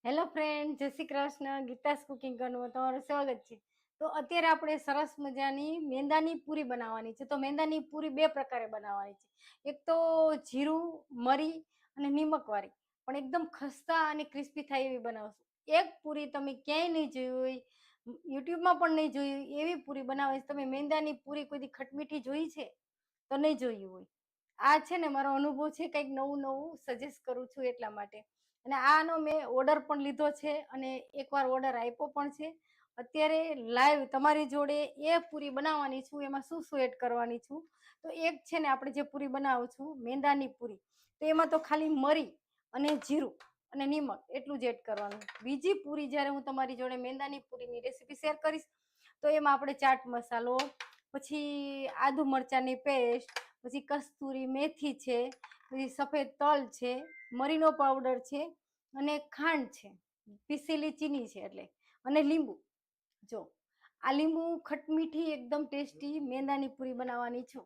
Hello friend, જય Shri Krishna. Geeta's cooking કરવાનું તમારું સ્વાગત છે. તો અત્યારે આપણે સરસ મજાની મેંદાની પૂરી બનાવવાની છે. તો મેંદાની પૂરી બે પ્રકારે બનાવવાની છે. એક તો જીરું, મરી અને નિમકવાળી, પણ એકદમ ખસ્તા અને ક્રિસ્પી થાય એવી બનાવશું. એક પૂરી તમે ક્યાંય નહીં જોઈ હોય, યુટ્યુબમાં પણ નહીં જોઈ હોય એવી પૂરી બનાવવાની. તમે મેંદાની પૂરી કોઈ દી ખટમીઠી જોઈ છે તો નહીં જોયું હોય. આ છે ને મારો અનુભવ છે, કંઈક નવું નવું સજેસ્ટ કરું છું એટલા માટે. અને આનો મેં ઓર્ડર પણ લીધો છે અને એકવાર ઓર્ડર આપ્યો પણ છે. અત્યારે લાઈવ તમારી જોડે એ પૂરી બનાવવાની છું. એમાં શું શું એડ કરવાની છું, તો એક છે ને આપણે જે પૂરી બનાવું છું મેંદાની પૂરી, તો એમાં તો ખાલી મરી અને જીરું અને નિમક એટલું જ એડ કરવાનું. બીજી પૂરી જ્યારે હું તમારી જોડે મેંદાની પૂરીની રેસીપી શેર કરીશ તો એમાં આપણે ચાટ મસાલો, પછી આદુ મરચાંની પેસ્ટ, પછી કસ્તુરી મેથી છે, પછી સફેદ તલ છે, મરીનો પાવડર છે અને ખાંડ છે, પીસેલી ચીની છે એટલે, અને લીંબુ. જો આ લીંબુ ખટમીઠી એકદમ ટેસ્ટી મેંદાની પૂરી બનાવવાની છું.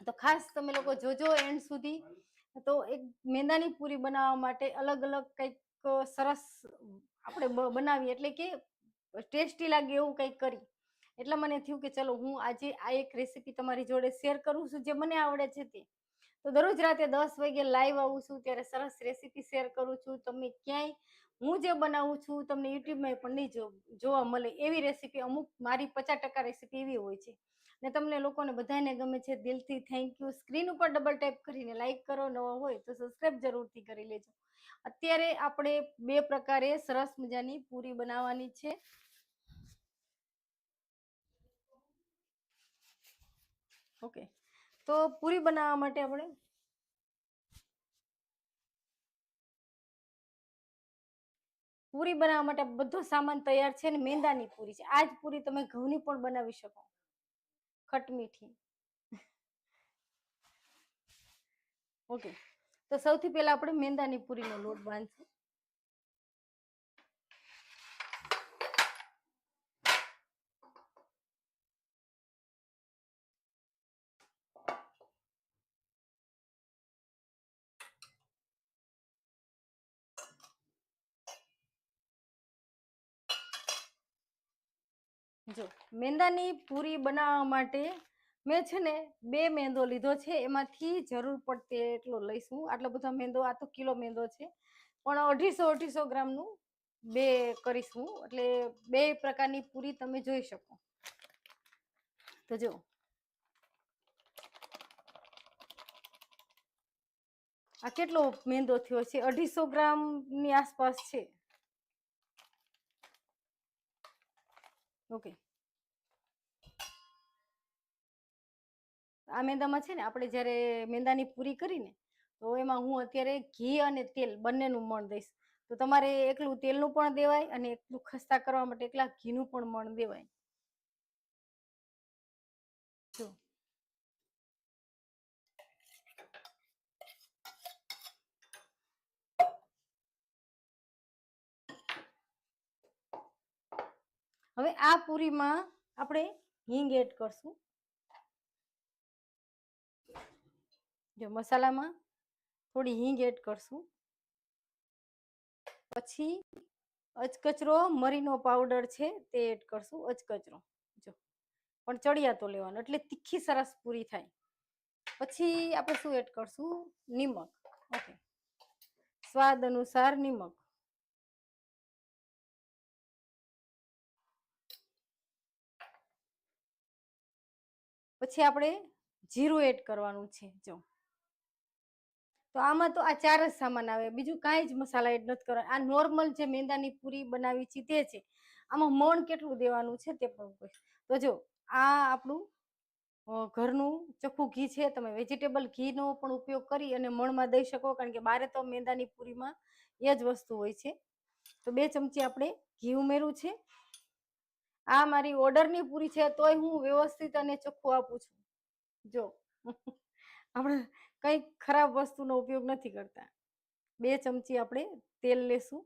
તો ખાસ તમે લોકો જોજો એન્ડ સુધી. તો એક મેંદાની પૂરી બનાવવા માટે અલગ અલગ કંઈક સરસ આપણે બનાવીએ, એટલે કે ટેસ્ટી લાગે એવું કંઈક કરી. એટલે મને થયું કે ચલો હું આજે આ એક રેસીપી તમારી જોડે શેર કરું છું જે મને આવડે છે તે. તો દરરોજ રાતે 10 વાગે લાઈવ આવું છું ત્યારે સરસ રેસીપી શેર કરું છું. તમે ક્યાંય હું જે બનાવું છું તમને યુટ્યુબમાં પણ નહીં જોવા મળે એવી રેસીપી. અમુક મારી 50% રેસીપી એવી હોય છે ને તમને લોકોને બધાને ગમે છે. દિલથી થેન્ક યુ. સ્ક્રીન ઉપર ડબલ ટેપ કરીને લાઈક કરો, નવો હોય તો સબસ્ક્રાઈબ જરૂરથી કરી લેજો. અત્યારે આપણે બે પ્રકારે સરસ મજાની પૂરી બનાવવાની છે. ઓકે, તો પૂરી બનાવવા માટે આપણે બધો સામાન તૈયાર છે ને મેંદાની પૂરી છે. આ જ પૂરી તમે ઘઉંની પણ બનાવી શકો, ખટમીઠી. ઓકે, તો સૌથી પહેલા આપણે મેંદાની પૂરીનો લોટ બાંધશું. જો મેંદાની પૂરી બનાવવા માટે મેં છે ને બે મેંદો લીધો છે. એમાંથી જરૂર પડતે એટલો લઈશું. આટલો બધો મેંદો, આ તો કિલો મેંદો છે, પણ 250 ગ્રામનું બે કરીશું. એટલે બે પ્રકારની પૂરી તમે જોઈ શકો. તો જો આ કેટલો મેંદો થયો છે, 250 ગ્રામની આસપાસ છે. ઓકે, આ મેંદામાં છે ને આપણે જ્યારે મેંદાની પૂરી કરીને તો એમાં હું અત્યારે ઘી અને તેલ બંનેનું મણ દઈશ. તો તમારે એકલું તેલનું પણ દેવાય અને એકલું ખસ્તા કરવા માટે એકલા ઘીનું પણ મણ દેવાય. જો હવે આ પૂરીમાં આપણે હિંગ એડ કરશું. જો મસાલામાં થોડી હિંગ એડ કરશું. પછી અચકચરો મરીનો પાવડર છે તે એડ કરશું. અચકચરો જો પણ ચડિયાતો લેવાનો એટલે તીખી સરસ પૂરી થાય. પછી આપણે શું એડ કરશું? નિમક. ઓકે, સ્વાદ અનુસાર નિમક. પછી આપણે જીરું એડ કરવાનું છે. જો તો આમાં તો આ ચાર જ સામાન આવે, બીજું કાંઈ જ મસાલા એડ નથી કરવાના. આ નોર્મલ જે મેંદાની પૂરી બનાવી છે તે છે. આમાં મોણ કેટલું દેવાનું છે તે પણ કહું. તો જો આ આપણું ઘરનું ચોખ્ખું ઘી છે. તમે વેજીટેબલ ઘીનો પણ ઉપયોગ કરી અને મણમાં દઈ શકો, કારણ કે બારે તો મેંદાની પૂરીમાં એ જ વસ્તુ હોય છે. તો 2 ચમચી આપણે ઘી ઉમેર્યું છે. આ મારી ઓર્ડરની પૂરી છે તોય હું વ્યવસ્થિત અને ચોખ્ખું આપું છું. જો આપણે કંઈ ખરાબ વસ્તુનો ઉપયોગ નથી કરતા. 2 ચમચી આપણે તેલ લેશું.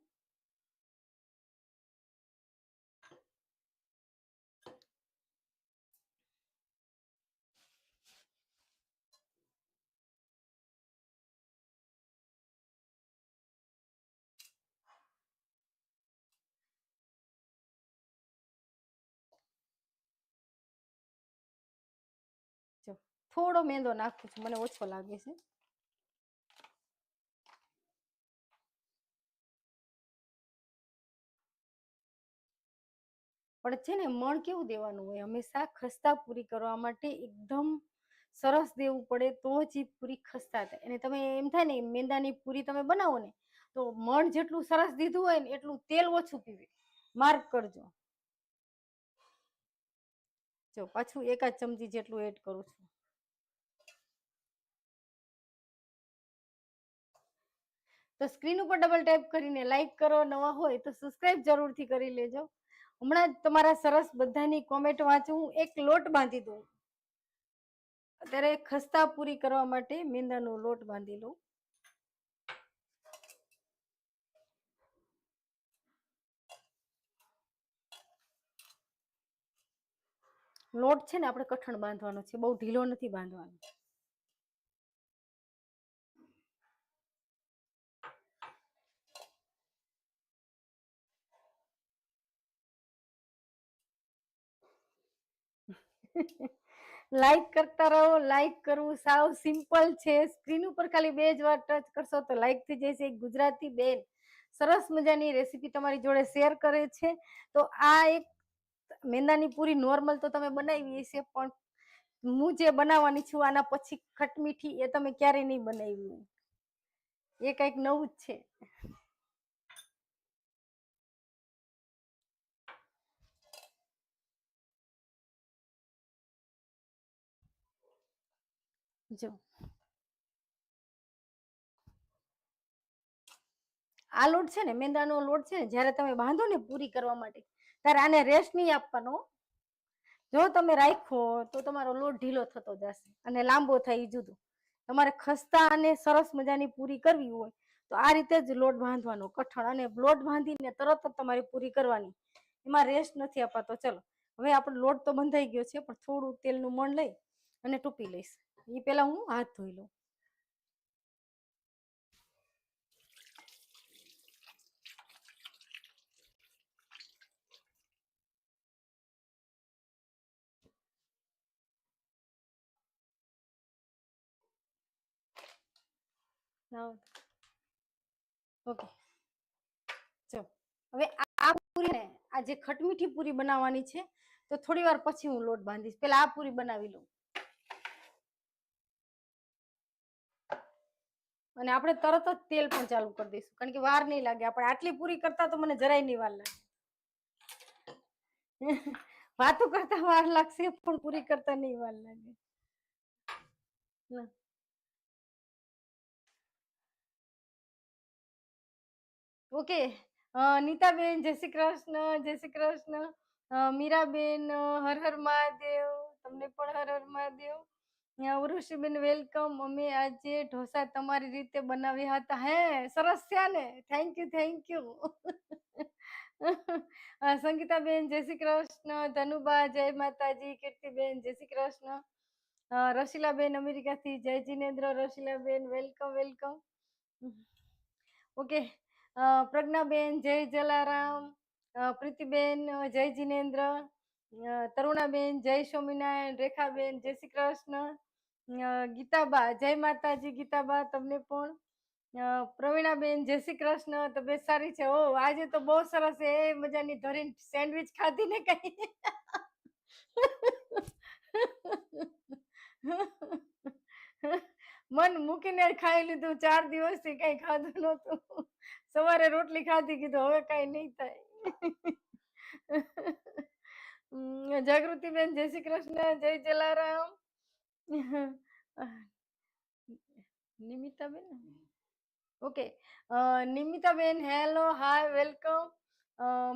થોડો મેંદો નાખું છું, મને ઓછો લાગે છે. પણ છે ને મણ કેવું દેવાનું હોય, હંમેશા ખસ્તા પૂરી કરવા માટે એકદમ સરસ દેવું પડે તો જ પૂરી ખસ્તા થાય. અને તમે એમ થાય ને મેંદાની પૂરી તમે બનાવો ને તો મણ જેટલું સરસ દીધું હોય ને એટલું તેલ ઓછું પીવે, માર્ક કરજો. જો પાછું 1 ચમચી જેટલું એડ કરું છું. તો સ્ક્રીન ઉપર ડબલ ટેપ કરીને લાઈક કરો, નવા હોય તો સબસ્ક્રાઇબ જરૂરથી કરી લેજો. હમણાં જ તમારા સરસ બધાની કોમેન્ટ વાંચું. એક લોટ બાંધી દઉં. અત્યારે ખસ્તા પૂરી કરવા માટે મેંદાનો લોટ બાંધી લઉં. લોટ છે ને આપણે કઠણ બાંધવાનો છે, બહુ ઢીલો નથી બાંધવાનો. લાઈક કરતા રહો. લાઈક કરવું સાવ સિમ્પલ છે. સ્ક્રીન ઉપર ખાલી 2 જ વાર ટચ કરશો તો લાઈક થઈ જશે. એક ગુજરાતી બેન સરસ મજાની રેસીપી તમારી જોડે શેર કરે છે. તો આ એક મેંદાની પૂરી નોર્મલ તો તમે બનાવી હશે, પણ હું જે બનાવવાની છું આના પછી ખટમીઠી એ તમે ક્યારેય નહીં બનાવી. એ કઈક નવું જ છે. જો આ લોટ છે ને મેંદાનો લોટ છે ને, જયારે તમે બાંધો ને પૂરી કરવા માટે ત્યારે આને રેસ્ટ નહીં આપવાનો. જો તમે રાખો તો તમારો લોટ ઢીલો થતો જશે અને લાંબો થાય જુદું. તમારે ખસ્તા અને સરસ મજાની પૂરી કરવી હોય તો આ રીતે જ લોટ બાંધવાનો કઠણ, અને લોટ બાંધીને તરત જ તમારી પૂરી કરવાની, એમાં રેસ્ટ નથી અપાતો. ચલો હવે આપણો લોટ તો બંધાઈ ગયો છે, પણ થોડું તેલનું મણ લઈ અને ટૂપી લઈશ. એ પેલા હું હાથ ધોઈ લઉં. ઓકે, ચલો હવે આ પૂરી ને આ જે ખટમીઠી પૂરી બનાવવાની છે તો થોડી વાર પછી હું લોટ બાંધીશ. પેલા આ પૂરી બનાવી લઉં અને આપણે તરત જ તેલ પણ ચાલુ કરી દઈશું, કારણ કે વાર નહીં લાગે. આપણે આટલી પૂરી કરતા તો મને જરાય નહીં વાર લાગે. વાતો કરતા વાર લાગશે પણ પૂરી કરતા નહીં વાર લાગે. ઓકે, નીતાબેન જય શ્રી કૃષ્ણ. જય શ્રી કૃષ્ણ. મીરાબેન હર હર મહાદેવ. તમને પણ હર હર મહાદેવ. ઉરુષિબેન વેલકમ. અમે આજે ઢોસા તમારી રીતે બનાવ્યા હતા. હે સરસ થયા ને. Thank you, thank you. Sangitaben જય શ્રી કૃષ્ણ. ધનુબા જય માતાજી. કીર્તિબેન જય શ્રી કૃષ્ણ. રસીલાબેન અમેરિકાથી જય Jinendra. રસીલાબેન welcome, welcome. Okay, Pragnaben જય જલારામ. પ્રીતિબેન જય જિનેન્દ્ર. તરુણાબેન જય સ્વામિનારાયણ. રેખાબેન જય શ્રી કૃષ્ણ. ગીતાબા જય માતાજી. ગીતાબા તમને પણ. પ્રવીણાબેન જય શ્રી કૃષ્ણ. તબિયત સારી છે? ઓ આજે તો બહુ સરસ એ મજાની ધરીને સેન્ડવિચ ખાધી ને કઈ. મન મૂકીને ખાઈ લીધું. 4 દિવસથી કઈ ખાધું નહોતું. સવારે રોટલી ખાધી, કીધું હવે કઈ નહીં થાય. જાગૃતિબેન જય શ્રી કૃષ્ણ. જય Jalaram. Nimitaben, okay, Nimitaben hello, hi, welcome.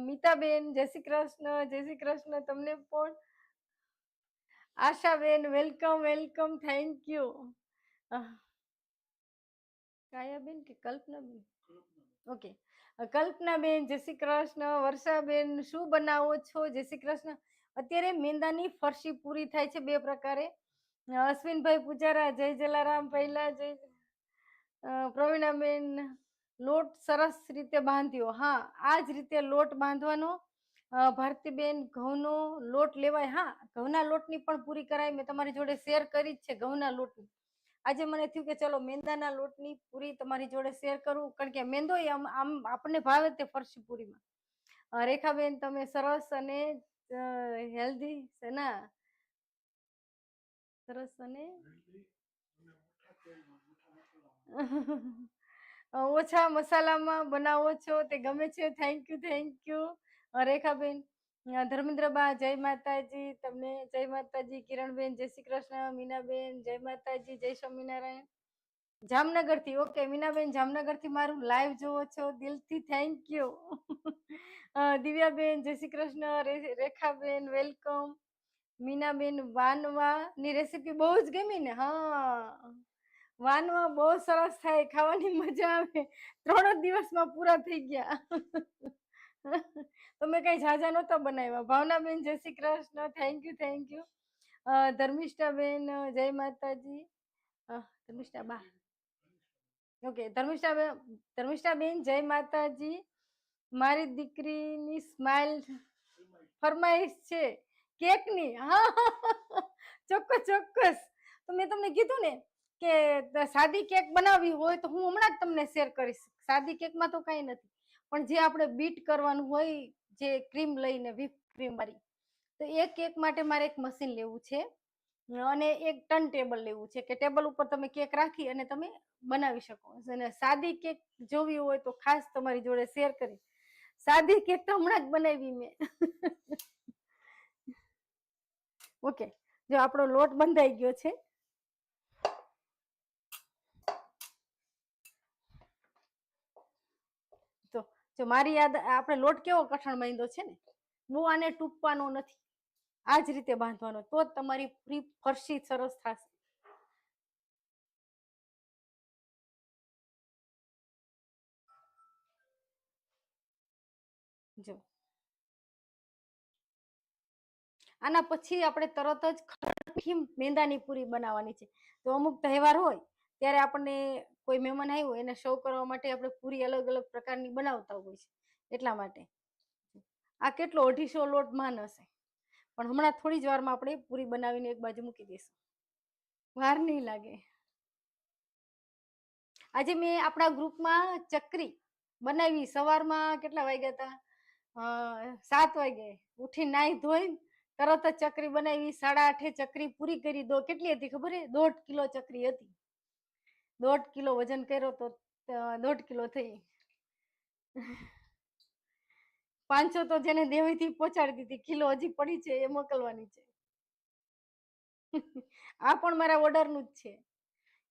Mitaben જય શ્રી કૃષ્ણ. જય શ્રી કૃષ્ણ તમને પણ. Ashaben welcome, welcome. Thank you. Kayaben કે કલ્પનાબેન? ઓકે, કલ્પનાબેન જય શ્રી કૃષ્ણ. વર્ષાબેન શું બનાવો છો? જય શ્રી કૃષ્ણ. અત્યારે મેંદાની ફરસી પૂરી થાય છે 2 પ્રકારે. અશ્વિનભાઈ પૂજારા જય જલારામ. પહેલા જય પ્રવીણાબેન લોટ સરસ રીતે બાંધ્યો. હા, આ જ રીતે લોટ બાંધવાનો ભારતીબેન, ઘઉંનો લોટ લેવાય? હા, ઘઉંના લોટની પણ પૂરી કરાય. મેં તમારી જોડે શેર કરી જ છે ઘઉંના લોટની. આજે મને થયું કે ચલો મેંદાના લોટની પૂરી તમારી જોડે શેર કરું, કારણ કે મેંદો આમ આમ આપણને ભાવે તે ફરસી પૂરીમાં. રેખાબેન, તમે સરસ અને હેલ્ધી છે ને, સરસ અને ઓછા મસાલામાં બનાવો છો તે ગમે છે. Thank you, thank you Rekhaben. Dharmendraba, જય માતાજી તમને. જય માતાજી કિરણબેન, જય શ્રી કૃષ્ણ. મીનાબેન, જય માતાજી, જય સ્વામિનારાયણ. જામનગર થી, ઓકે મીનાબેન, જામનગર થી મારું લાઈવ જોવો છો, દિલથી થેન્ક યુ. દિવ્યાબેન, જય શ્રી કૃષ્ણ. રેખાબેન, વેલકમ. મીનાબેન, વાનવા ની રેસીપી બહુ જ ગમી ને? હા, વાનવા બહુ સરસ થાય, ખાવાની મજા આવે. 3 જ દિવસમાં પૂરા થઈ ગયા. તમે કઈ ઝાઝા નહોતા બનાવ્યા. ભાવનાબેન, જય Shri Krishna. Thank you, thank you. Dharmishthaben, જય માતાજી. ધર્મિષ્ઠા બા, ઓકે. ધર્મિષ્ઠાબેન, જય માતાજી. મારી દીકરીની સ્માઈલ ફરમાઈશ છે કેકની. હા, ચોક્કસ ચોક્કસ. તો મેં તમને કીધું ને કે સાદી કેક બનાવવી હોય તો હું હમણાં જ તમને શેર કરીશ. સાદી કેકમાં તો કઈ નથી, પણ જે આપણે બીટ કરવાનું હોય, જે ક્રીમ લઈને વ્હીપ ક્રીમ વાળી, તો એ કેક માટે મારે એક મશીન લેવું છે અને એક ટર્ન ટેબલ લેવું છે કે ટેબલ ઉપર તમે કેક રાખી અને તમે બનાવી શકો. અને સાદી કેક જોવી હોય તો ખાસ તમારી જોડે શેર કરી. સાદી કેક તો હમણાં જ બનાવી મેં. ઓકે, જો આપણો લોટ બંધાઈ ગયો છે. તો જો મારી યાદ, આપણે લોટ કેવો કઠણ બાંધ્યો છે ને, બહુ આને ટૂંપવાનો નથી. આ જ રીતે બાંધવાનો, તો જ તમારી પૂરી ફરસી સરસ થશે. જો આના પછી આપણે તરત જ ખરખી મેંદાની પૂરી બનાવવાની છે. તો અમુક તહેવાર હોય ત્યારે આપણને કોઈ મહેમાન આવ્યું એને સર્વ કરવા માટે આપણે પૂરી અલગ અલગ પ્રકારની બનાવતા હોય છે. એટલા માટે આ કેટલો 250 લોટ માન હશે, પણ હમણાં થોડી જ વારમાં આપણે પૂરી બનાવીને એક બાજુ મૂકી દઈશું. વાર નહીં લાગે. આજે મેં આપણા ગ્રુપમાં ચકરી બનાવી. સવારમાં કેટલા વાગ્યા હતા? 7 વાગે ઉઠી નાઈ ધોઈ તરત જ ચકરી બનાવી. 8:30 ચકરી પૂરી કરી. કેટલી હતી ખબર? 1.5 કિલો ચકરી હતી. 1.5 કિલો વજન કર્યો તો 1.5 કિલો થઈ. 500 તો જેને દેવીથી પહોંચાડી દીધી. કિલો હજી પડી છે, એ મોકલવાની છે. આ પણ મારા ઓર્ડરનું જ છે.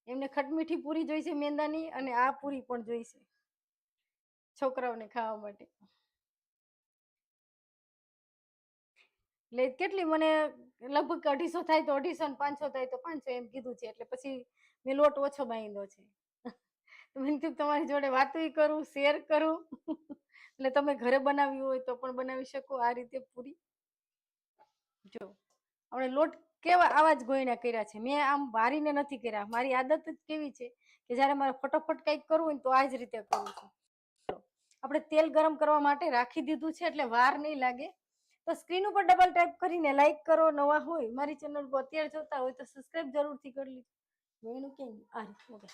એમને ખટમીઠી પૂરી જોઈશે મેંદાની, અને આ પૂરી પણ જોઈશે છોકરાઓને ખાવા માટે. એટલે કેટલી મને લગભગ 250 થાય તો 250 ને 500 થાય તો 500 એમ કીધું છે. એટલે પછી મેં લોટ ઓછો બાંધ્યો છે. મેં કીધું તમારી જોડે વાતો કરું, શેર કરું. એટલે તમે ઘરે બનાવી હોય તો પણ બનાવી શકો આ રીતે પૂરી. જો આપણે લોટ કેવા આવા જ ગોયણા કર્યા છે. મેં આમ વારીને નથી કર્યા. મારી આદત જ કેવી છે કે જયારે મારે ફટોફટ કંઈક કરવું હોય તો આ જ રીતે કરું છું. આપણે તેલ ગરમ કરવા માટે રાખી દીધું છે, એટલે વાર નહીં લાગે. તો સ્ક્રીન ઉપર ડબલ ટેપ કરીને લાઈક કરો. નવા હોય મારી ચેનલ પર અત્યારે જોતા હોય તો સબસ્ક્રાઇબ જરૂરથી કરી લીધું. એનું કેમ આ ઓકે.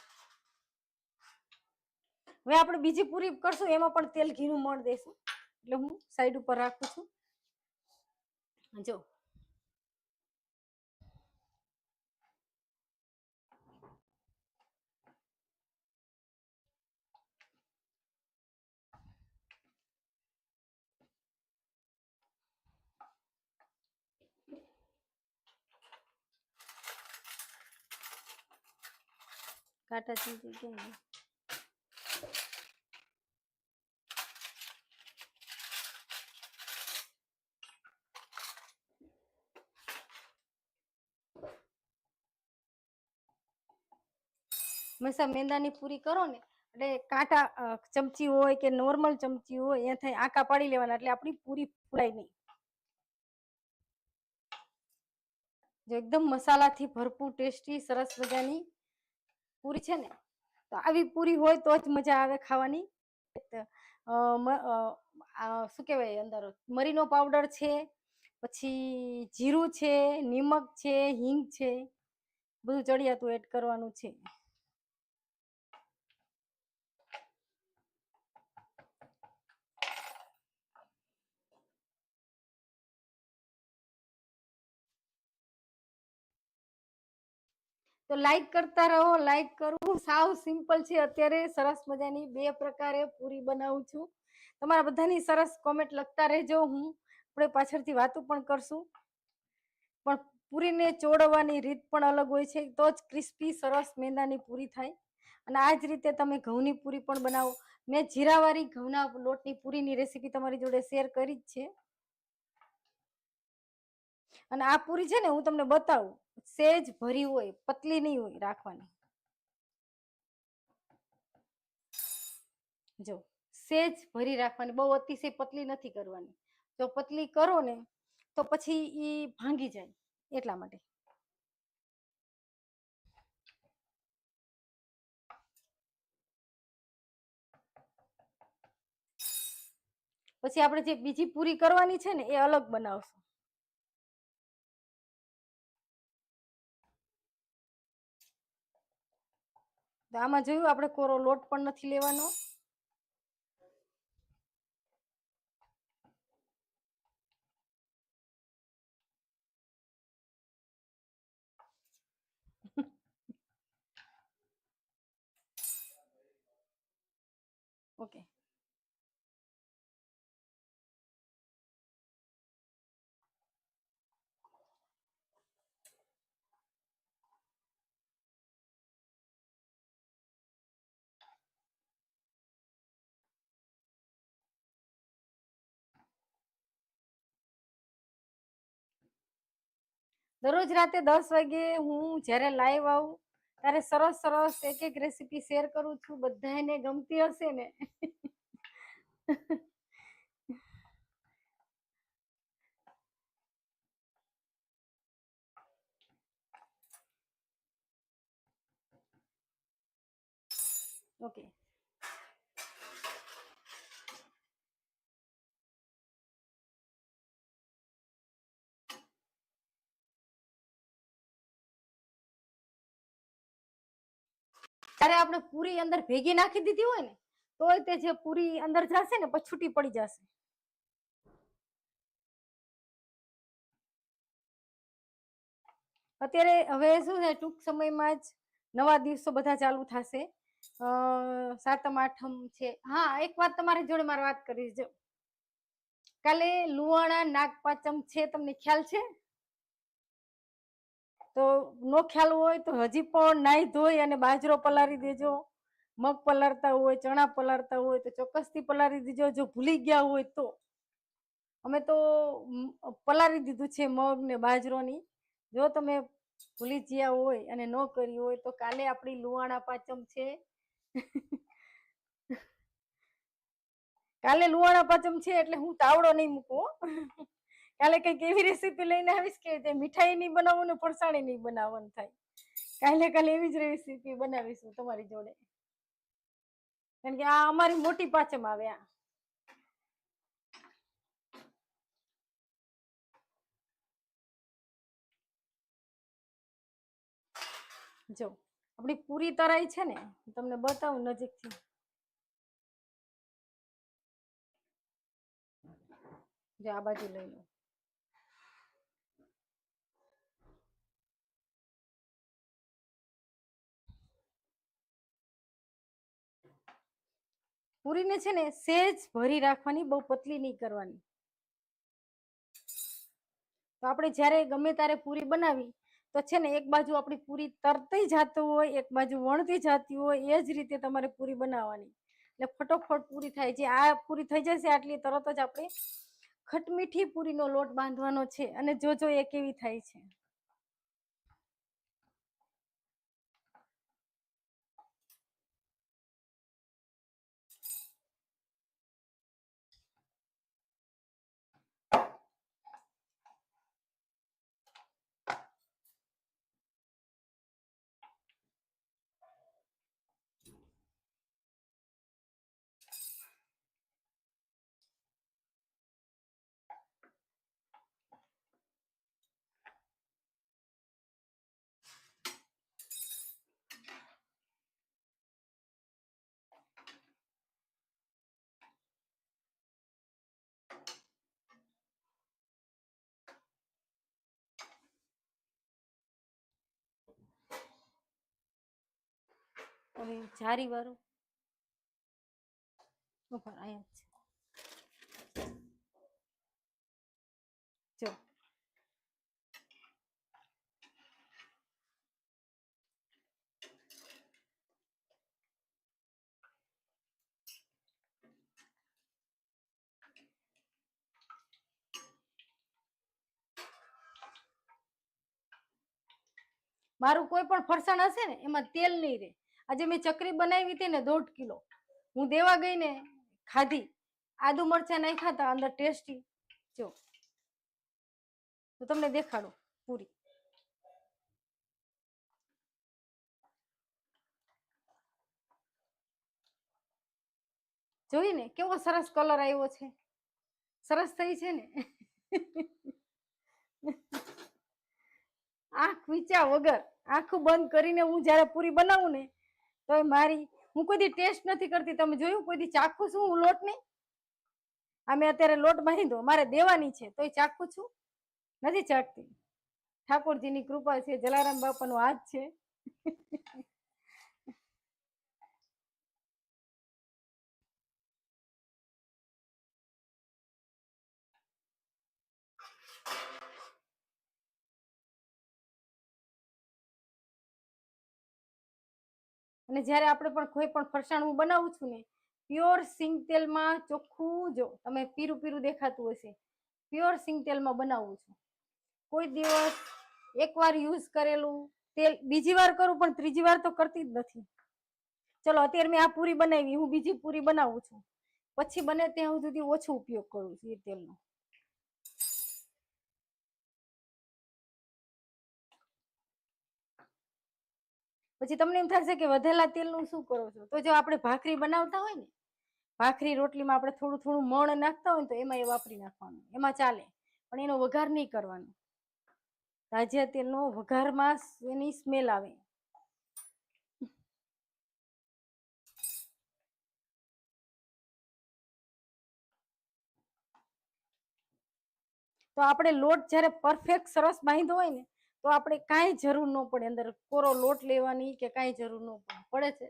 હવે આપણે બીજી પૂરી કરશું, એમાં પણ તેલ ઘીનું મણ દેશું. એટલે હું સાઈડ ઉપર રાખું છું. જો કાંટા ચીંધી કેમ હંમેશા મેંદાની પૂરી કરો ને એટલે કાંટા ચમચી હોય કે નોર્મલ ચમચી હોય એ થાય આંકા પાડી લેવાના, એટલે આપણી પૂરી ફૂલાય નહીં. જો એકદમ મસાલાથી ભરપૂર ટેસ્ટી સરસ મજાની પૂરી છે ને, તો આવી પૂરી હોય તો જ મજા આવે ખાવાની. અ, શું કહેવાય, અંદર મરીનો પાવડર છે, પછી જીરું છે, નિમક છે, હિંગ છે, બધું ચડિયાતું એડ કરવાનું છે. તો લાઈક કરતા રહો, લાઈક કરવું સાવ સિમ્પલ છે. અત્યારે સરસ મજાની 2 પ્રકારે પૂરી બનાવું છું. તમારા બધાની સરસ કોમેન્ટ લખતા રહેજો. આપણે પાછળથી વાતો પણ કરશું. પણ પૂરીને ચોળવવાની રીત પણ અલગ હોય છે, તો જ ક્રિસ્પી સરસ મેંદાની પૂરી થાય. અને આ જ રીતે તમે ઘઉંની પૂરી પણ બનાવો. મેં જીરાવાળી ઘઉંના લોટની પૂરીની રેસીપી તમારી જોડે શેર કરી જ છે. અને આ પૂરી છે ને, હું તમને બતાવું, સેજ ભરી હોય, પતલી નહીં હોય રાખવાની. જો સેજ ભરી રાખવાની, બહુ અતિશય પતલી નથી કરવાની. જો પતલી કરો ને તો પછી ઈ ભાંગી જાય, એટલા માટે. પછી આપણે જે બીજી પૂરી કરવાની છે ને, એ અલગ બનાવશું. તો આમાં જોયું, આપણે કોરો લોટ પણ નથી લેવાનો. ઓકે. દરરોજ રાતે 10 વાગે હું જ્યારે લાઈવ આવું ત્યારે સરસ સરસ એક એક રેસીપી શેર કરું છું. બધાને ગમતી હશે ને? ઓકે. ત્યારે આપણે પૂરી અંદર ભેગી નાખી દીધી હોય ને, તોય તે જે પૂરી અંદર જશે ને, પછી છૂટી પડી જશે. અત્યારે હવે શું છે, ટૂંક સમયમાં જ નવા દિવસો બધા ચાલુ થશે. સાતમ આઠમ છે. હા, એક વાત તમારી જોડે મારે વાત કરી છે. કાલે લુવાણા નાગપાંચમ છે, તમને ખ્યાલ છે? તો નો ખ્યાલ હોય તો હજી પણ નાહી ધોઈ અને બાજરો પલાળી દેજો. મગ પલાળતા હોય, ચણા પલાળતા હોય તો ચોક્કસથી પલાળી દેજો. જો ભૂલી ગયા હોય તો. અમે તો પલાળી દીધું છે મગ ને બાજરોની. જો તમે ભૂલી ગયા હોય અને ન કરી હોય તો કાલે આપણી લુવાણા પાંચમ છે. કાલે લુવાણા પાંચમ છે એટલે હું તાવડો નહીં મૂકું. કાલે કઈક એવી રેસીપી લઈને આવીશ કે જે મીઠાઈ નહીં બનાવવું ને ફરસાણી નહીં બનાવવાનું થાય. કાલે એવી જ રેસીપી બનાવીશું તમારી જોડે. કારણ કે આ અમારી મોટી પાંચમ આવે. આ જો આપણી પૂરી તરાઈ છે ને, તમને બતાવું નજીકથી. જો આ બાજુ લઈ લો. પૂરીને છે ને સેજ ભરી રાખવાની, બહુ પતલી નહીં કરવાની. તો આપણે જ્યારે ગમે ત્યારે પૂરી બનાવી તો છે ને, એક બાજુ આપણી પૂરી તરતી જતું હોય, એક બાજુ વણતી જતી હોય, એ જ રીતે તમારે પૂરી બનાવવાની. એટલે ફટોફટ પૂરી થાય છે. આ પૂરી થઈ જશે આટલી તરત જ આપણે ખટમીઠી પૂરીનો લોટ બાંધવાનો છે. અને જોજો એ કેવી થાય છે. હવે જારી વાળું ઉપર અહીંયા જો મારું કોઈ પણ ફરસાણ હશે ને એમાં તેલ નહીં રહે. આજે મેં ચકરી બનાવી હતી ને 1.5 કિલો, હું દેવા ગઈ ને ખાધી, આદુ મરચા નાખ્યા હતા અંદર ટેસ્ટી. જો તો તમને દેખાડો પૂરી. જોઈ ને કેવો સરસ કલર આવ્યો છે, સરસ થઈ છે ને. આંખ વીચા વગર, આંખું બંધ કરીને હું જયારે પૂરી બનાવું ને તો મારી, હું કોઈ દી ટેસ્ટ નથી કરતી. તમે જોયું કોઈ દી ચાખું છું હું લોટ ની? અમે અત્યારે લોટ બાંધ્યો, મારે દેવાની છે તોય ચાખું છું? નથી ચાખતી. ઠાકોરજીની કૃપા છે, જલારામ બાપાનો હાથ છે. અને જ્યારે આપણે પણ કોઈ પણ ફરસાણ હું બનાવું છું ને, પ્યોર સિંગ તેલમાં ચોખ્ખું, જો તમે પીરું પીરું દેખાતું હશે, પ્યોર સિંગ તેલમાં બનાવું છું. કોઈ દિવસ એકવાર યુઝ કરેલું તેલ બીજી વાર કરું પણ ત્રીજી વાર તો કરતી જ નથી. ચલો અત્યારે મેં આ પૂરી બનાવી, હું બીજી પૂરી બનાવું છું, પછી બને ત્યાં સુધી ઓછો ઉપયોગ કરું છું એ તેલનો. પછી તમને એમ થશે કે વધેલા તેલનું શું કરો છો? તો જો આપણે ભાખરી બનાવતા હોય ને, ભાખરી રોટલીમાં આપણે થોડું થોડું મણ નાખતા હોય ને તો એમાં એ વાપરી નાખવાનું, એમાં ચાલે, પણ એનો વઘાર નહીં કરવાનો. તાજિયા તેલનો વઘારમાં એની સ્મેલ આવે. તો આપણે લોટ જ્યારે પરફેક્ટ સરસ બાંધ્યો હોય ને તો આપણે કાંઈ જરૂર ન પડે અંદર કોરો લોટ લેવાની કે કાંઈ જરૂર ન પડે છે.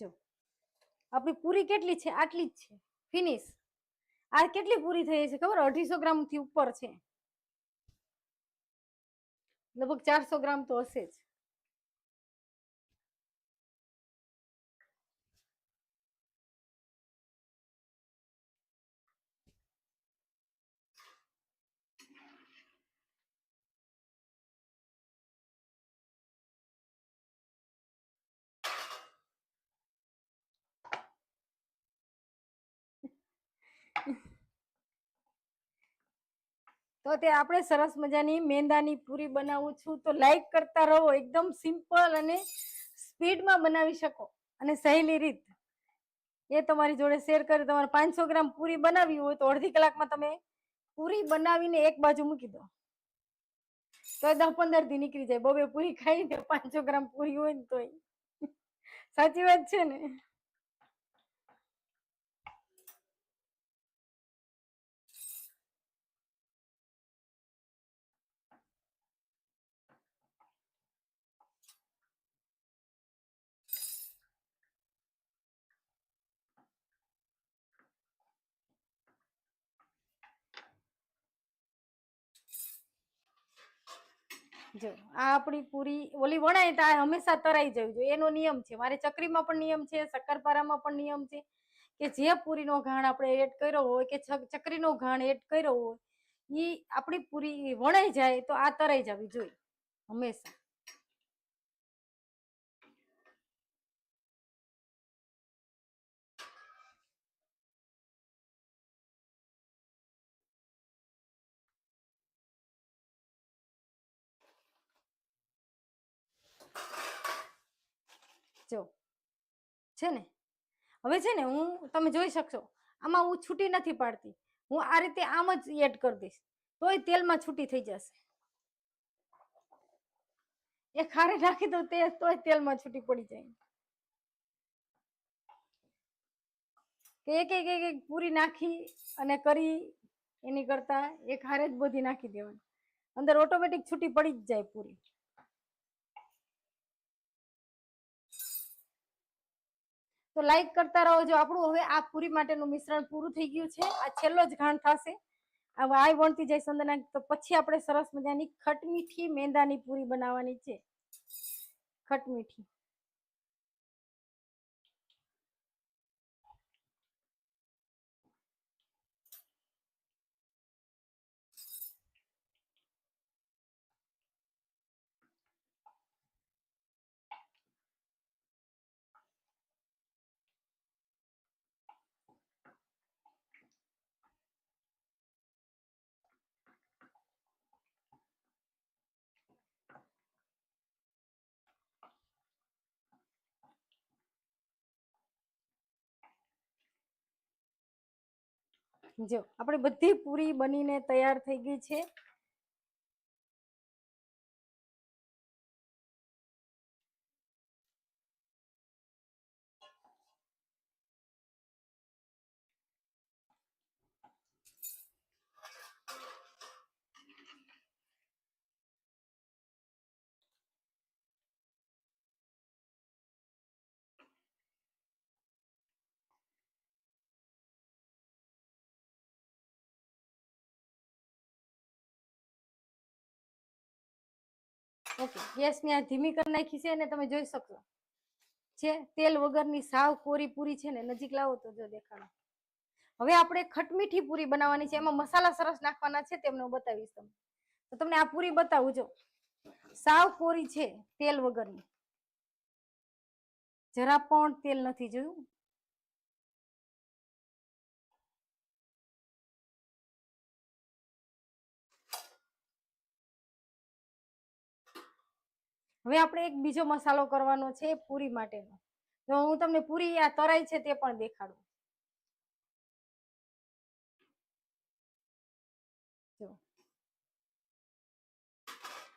જો આપણી પૂરી કેટલી છે? આટલી જ છે, ફિનિશ. આ કેટલી પૂરી થઈ છે ખબર? 250 ગ્રામ થી ઉપર છે, લગભગ 400 ગ્રામ તો હશે જ. તો તે આપણે સરસ મજાની મેંદાની પૂરી બનાવું છું, તો લાઈક કરતા રહો. એકદમ સિમ્પલ અને સ્પીડમાં બનાવી શકો અને સહેલી રીત એ તમારી જોડે શેર કરી. તમારે 500 ગ્રામ પૂરી બનાવી હોય તો અડધી કલાકમાં તમે પૂરી બનાવીને એક બાજુ મૂકી દો તો 10-15 દી નીકળી જાય. બબે પૂરી ખાઈને 500 ગ્રામ પૂરી હોય ને તોય. સાચી વાત છે ને? જો આ આપણી પૂરી ઓલી વણાય તો આ હંમેશા તરાઈ જવી જોઈએ, એનો નિયમ છે. મારે ચકરીમાં પણ નિયમ છે, શક્કરપારામાં પણ નિયમ છે કે જે પૂરીનો ઘાણ આપણે એડ કર્યો હોય કે ચકરીનો ઘાણ એડ કર્યો હોય એ આપણી પૂરી વણાઈ જાય તો આ તરાઈ જવી જોઈએ હંમેશા. જો છે ને, હવે છે ને હું તમે જોઈ શકશો આમાં હું છૂટી નથી પાડતી, હું આ રીતે આમ જ એડ કરી દઈશ તોય તેલમાં છૂટી થઈ જશે. એ ખારે નાખી દઉં તોય તેલમાં છૂટી પડી જાય. કે એક પૂરી નાખી અને કરી એની કરતા એક હારે જ બધી નાખી દેવાની, અંદર ઓટોમેટિક છૂટી પડી જ જાય પૂરી. તો લાઈક કરતા રહો. જો આપણું હવે આ પૂરી માટેનું મિશ્રણ પૂરું થઈ ગયું છે. આ છેલ્લો જ ઘાણ થશે. આ વાય વણતી જાય સંદના, તો પછી આપણે સરસ મજાની ખટમીઠી મેંદાની પૂરી બનાવવાની છે. ખટમીઠી જો આપણી બધી પૂરી બનીને તૈયાર થઈ ગઈ છે. ઓકે, ગેસની આ ધીમી કરી નાખી છે અને તમે જોઈ શકશો છે તેલ વગરની સાવ કોરી પૂરી છે ને, નજીક લાવો તો જો દેખાડો. હવે આપણે ખટમીઠી પૂરી બનાવવાની છે, એમાં મસાલા સરસ નાખવાના છે, તેમને હું બતાવીશ તમને. તો તમને આ પૂરી બતાવું. જો સાવ કોરી છે, તેલ વગરની, જરા પણ તેલ નથી. જોયું? હવે આપણે એક બીજો મસાલો કરવાનો છે પૂરી માટેનો. તો હું તમને પૂરી આ તરાઈ છે તે પણ દેખાડું. જો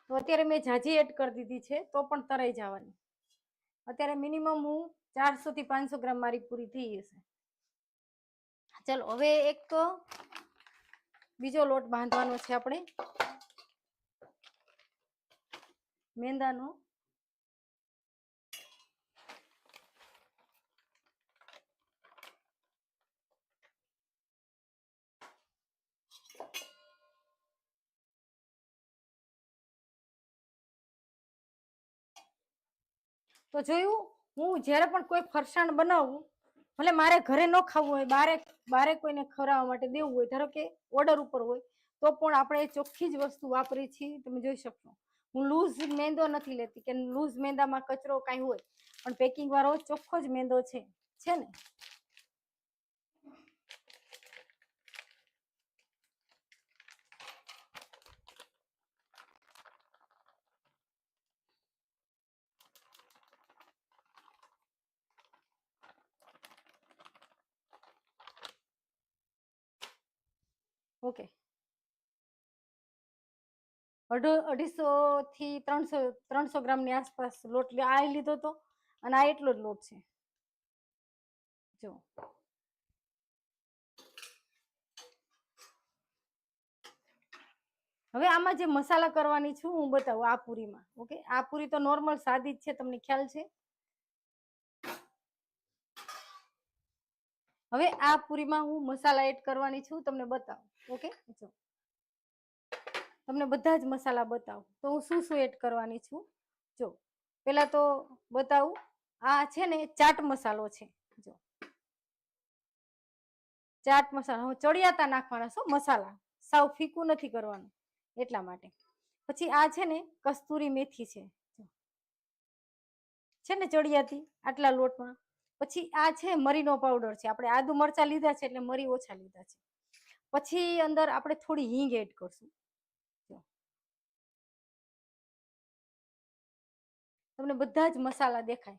તો અત્યારે મેં જાજી એડ કરી દીધી છે તો પણ તરાઈ જવાની. અત્યારે મિનિમમ હું 400 થી 500 ગ્રામ મારી પૂરી થઈ હશે. ચલો હવે એક બીજો લોટ બાંધવાનો છે આપણે મેંદાનો. તો જોયું, હું જ્યારે પણ કોઈ ફરસાણ બનાવું, ભલે મારે ઘરે ન ખાવું હોય, બારે કોઈને ખવડાવવા માટે દેવું હોય, ધારો કે ઓર્ડર ઉપર હોય, તો પણ આપણે ચોખ્ખી જ વસ્તુ વાપરી છીએ. તમે જોઈ શકશો હું લૂઝ મેંદો નથી લેતી કે લૂઝ મેંદામાં કચરો કાંઈ હોય, પણ પેકિંગ વાળો ચોખ્ખો જ મેંદો છે ને. ઓકે, 250 થી 300 ગ્રામની આસપાસ લોટ આ લીધો તો, અને આ એટલો જ લોટ છે. જો હવે આમાં જે મસાલા કરવાની છું હું બતાવું આ પૂરીમાં. ઓકે, આ પૂરી તો નોર્મલ સાદી જ છે, તમને ખ્યાલ છે. હવે આ પૂરીમાં હું મસાલા એડ કરવાની છું, તમને બતાવું. ઓકે, જો તમને બધા જ મસાલા બતાવું તો હું શું શું એડ કરવાની છું. જો પેલા તો બતાવું, આ છે ને ચાટ મસાલો છે. જો ચાટ મસાલા હું ચડિયાતા નાખવાના છો, મસાલા સાવ ફીકું નથી કરવાનું એટલા માટે. પછી આ છે ને કસ્તુરી મેથી છે ને ચડિયાતી આટલા લોટમાં. પછી આ છે મરીનો પાવડર છે, આપણે આદુ મરચા લીધા છે એટલે મરી ઓછા લીધા છે. પછી અંદર આપણે થોડી હિંગ એડ કરશું. તમને બધા જ મસાલા દેખાય.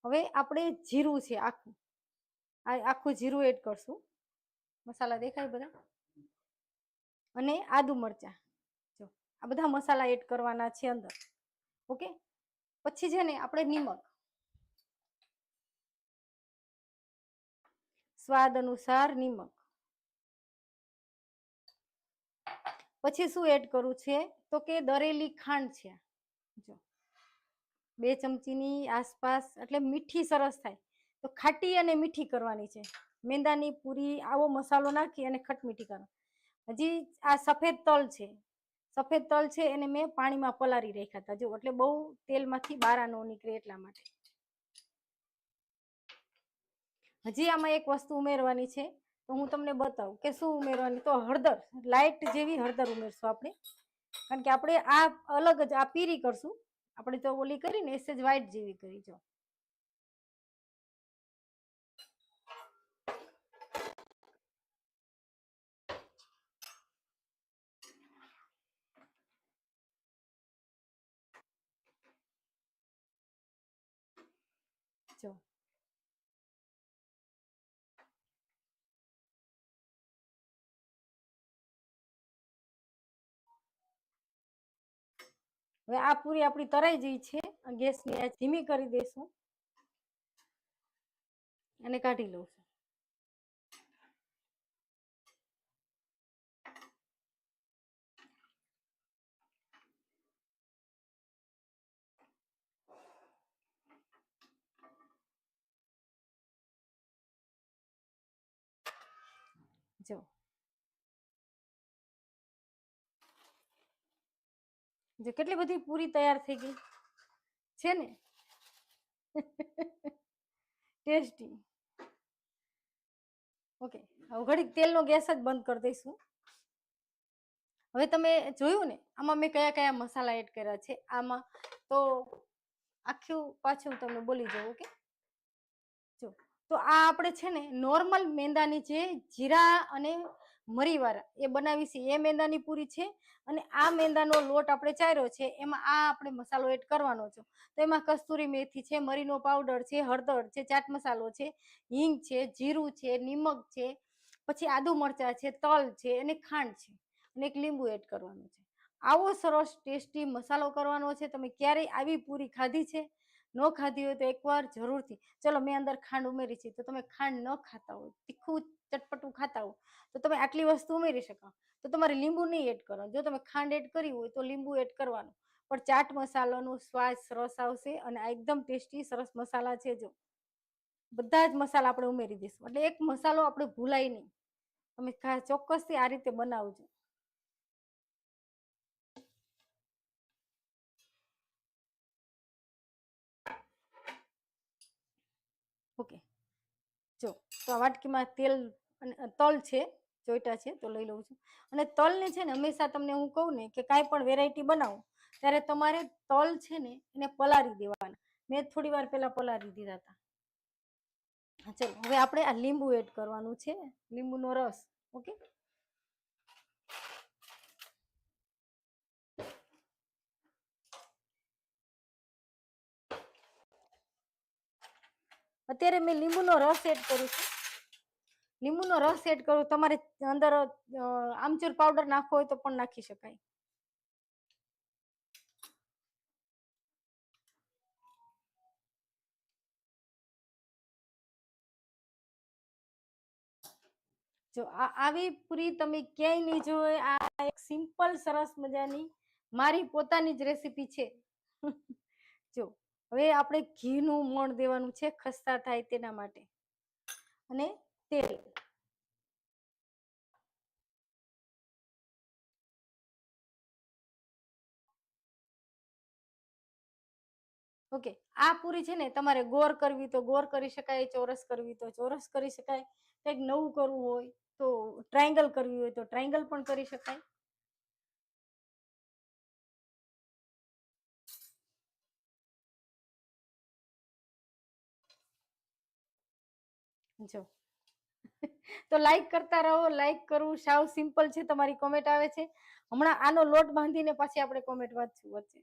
હવે આપણે જીરું છે આખું, આ આખું જીરું એડ કરશું. મસાલા દેખાય બધા? અને આદુ મરચા, જો આ બધા મસાલા એડ કરવાના છે અંદર. ઓકે, પછી છે ને આપણે નિમક સ્વાદ અનુસાર નિમક. પછી શું એડ કરવું છે તો કે દરેલી ખાંડ છે, જો 2 ચમચીની આસપાસ, એટલે મીઠી સરસ થાય. તો ખાટી અને મીઠી કરવાની છે મેંદાની પૂરી. આવો મસાલો નાખી અને ખટમીઠી કરો. હજી આ સફેદ તલ છે, સફેદ તલ છે એને મેં પાણીમાં પલાળી રાખ્યા હતા, જો એટલે બહુ તેલમાંથી બહાર ન નીકળે એટલા માટે. હજી આમાં એક વસ્તુ ઉમેરવાની છે, તો હું તમને બતાવું કે શું ઉમેરવાની. તો હળદર, લાઈટ જેવી હળદર ઉમેરશું આપણે, કારણ કે આપણે આ અલગ જ આ પીરી કરશું. આપણે તો ઓલી કરીને એસેજ વ્હાઈટ જેવી કરી. જો જો હવે આ પૂરી આપણી તરાઈ ગઈ છે. ગેસની આંચ ધીમી કરી દઈશું અને કાઢી લઉં છું. જો કેટલી બધી પૂરી તૈયાર થઈ ગઈ છે ને. ટેસ્ટી. ઓકે, હવે ઘડીક તેલનો ગેસ જ બંધ કરી દઈશું. હવે તમે જોયું ને આમાં મેં કયા કયા મસાલા એડ કર્યા છે. આમાં તો આખું પાછું તમને બોલી જાઉં. ઓકે, જો તો આ આપણે છે ને નોર્મલ મેંદાની જે જીરા અને મરીવાળા એ બનાવી છે એ મેંદાની પૂરી છે. અને આ મેંદાનો લોટ આપણે ચાર્યો છે, એમાં આ આપણે મસાલો એડ કરવાનો છે. તો એમાં કસ્તુરી મેથી છે, મરીનો પાવડર છે, હળદર છે, ચાટ મસાલો છે, હિંગ છે, જીરું છે, નિમક છે, પછી આદુ મરચા છે, તલ છે અને ખાંડ છે, અને એક લીંબુ એડ કરવાનું છે. આવો સરસ ટેસ્ટી મસાલો કરવાનો છે. તમે ક્યારેય આવી પૂરી ખાધી છે? ન ખાધી હોય તો એકવાર જરૂરથી. ચલો, મેં અંદર ખાંડ ઉમેરી છે, તો તમે ખાંડ ન ખાતા હોય, તીખું ચટપટું ખાતા હો, તો તમે આટલી વસ્તુ ઉમેરી શકો. તો તમારે લીંબુ નહીં એડ કરવાનું. જો તમે ખાંડ એડ કરી હોય તો લીંબુ એડ કરવાનું. પણ ચાટ મસાલાનો સ્વાદ સરસ આવશે. અને આ એકદમ ટેસ્ટી સરસ મસાલા છે. જો બધા જ મસાલા આપણે ઉમેરી દઈશું, એટલે એક મસાલો આપણે ભૂલાય નહીં. તમે ચોક્કસથી આ રીતે બનાવજો. ઓકે, જો તો આ વાટકીમાં તેલ અને તલ છે, ચોઈટા છે તો લઈ લઉં છું. અને તલને છે ને હંમેશા તમને હું કહું ને કે કાંઈ પણ વેરાયટી બનાવો ત્યારે તમારે તલ છે ને એને પલાળી દેવાના. મેં થોડી વાર પહેલા પલાળી દીધા હતા. ચલો, હવે આપણે આ લીંબુ એડ કરવાનું છે, લીંબુનો રસ. ઓકે, અત્યારે મેં લીંબુનો રસ એડ કરું છું. લીંબુનો રસ એડ કરો. તમારે અંદર આમચૂર પાવડર નાખવો હોય તો પણ નાખી શકાય. જો આવી પૂરી તમે ક્યાંય નહીં જોઈ. આ એક સિમ્પલ સરસ મજાની મારી પોતાની જ રેસીપી છે. જો હવે આપણે ઘીનું મોણ દેવાનું છે ખસ્તા થાય તેના માટે. અને તેલ. ઓકે, આ પૂરી છે ને તમારે ગોળ કરવી તો ગોળ કરી શકાય, ચોરસ કરવી તો ચોરસ કરી શકાય, કંઈક નવું કરવું હોય તો ટ્રાયંગલ કરવી હોય તો ટ્રાયંગલ પણ કરી શકાય. જો તો લાઈક કરતા રહો. લાઈક કરવું સાવ સિમ્પલ છે. તમારી કોમેન્ટ આવે છે, હમણાં આનો લોટ બાંધીને પાછી આપણે કોમેન્ટ વાંચશું વચ્ચે.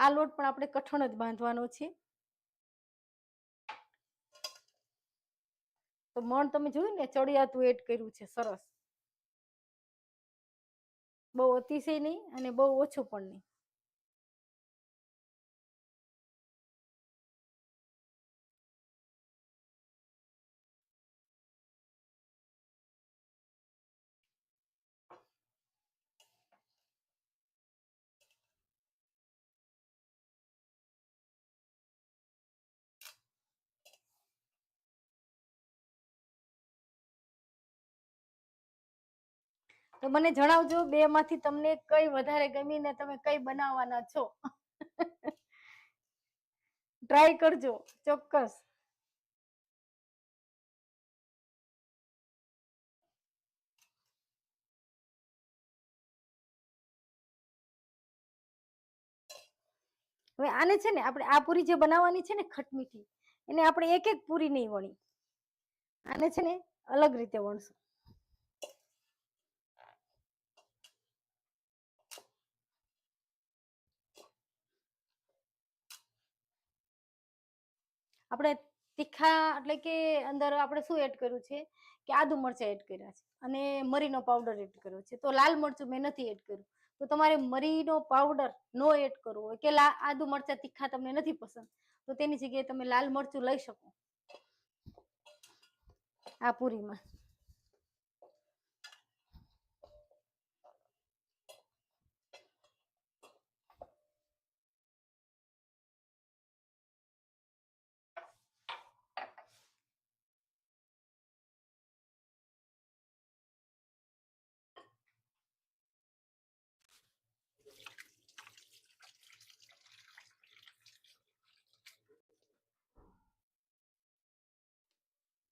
આ લોટ પણ આપણે કઠણ જ બાંધવાનો છે. તો મણ તમે જોયું ને ચડિયાતું એડ કર્યું છે, સરસ. બહુ અતિશય નહીં અને બહુ ઓછું પણ નહીં. તો મને જણાવજો બે માંથી તમને કઈ વધારે ગમી ને તમે કઈ બનાવવાના છો. ટ્રાય કરજો ચોક્કસ. હવે આને છે ને આપણે આ પૂરી જે બનાવવાની છે ને ખટમીઠી, એને આપણે એક એક પૂરી નહીં વણી, આને છે ને અલગ રીતે વણશું. આપણે તીખા એટલે કે અંદર આપણે શું એડ કર્યું છે કે આદુ મરચાં એડ કર્યા છે અને મરીનો પાવડર એડ કર્યો છે. તો લાલ મરચું મેં નથી એડ કર્યું. તો તમારે મરીનો પાવડર નો એડ કરવો હોય કે આદુ મરચાં તીખા તમને નથી પસંદ, તો તેની જગ્યાએ તમે લાલ મરચું લઈ શકો આ પૂરીમાં.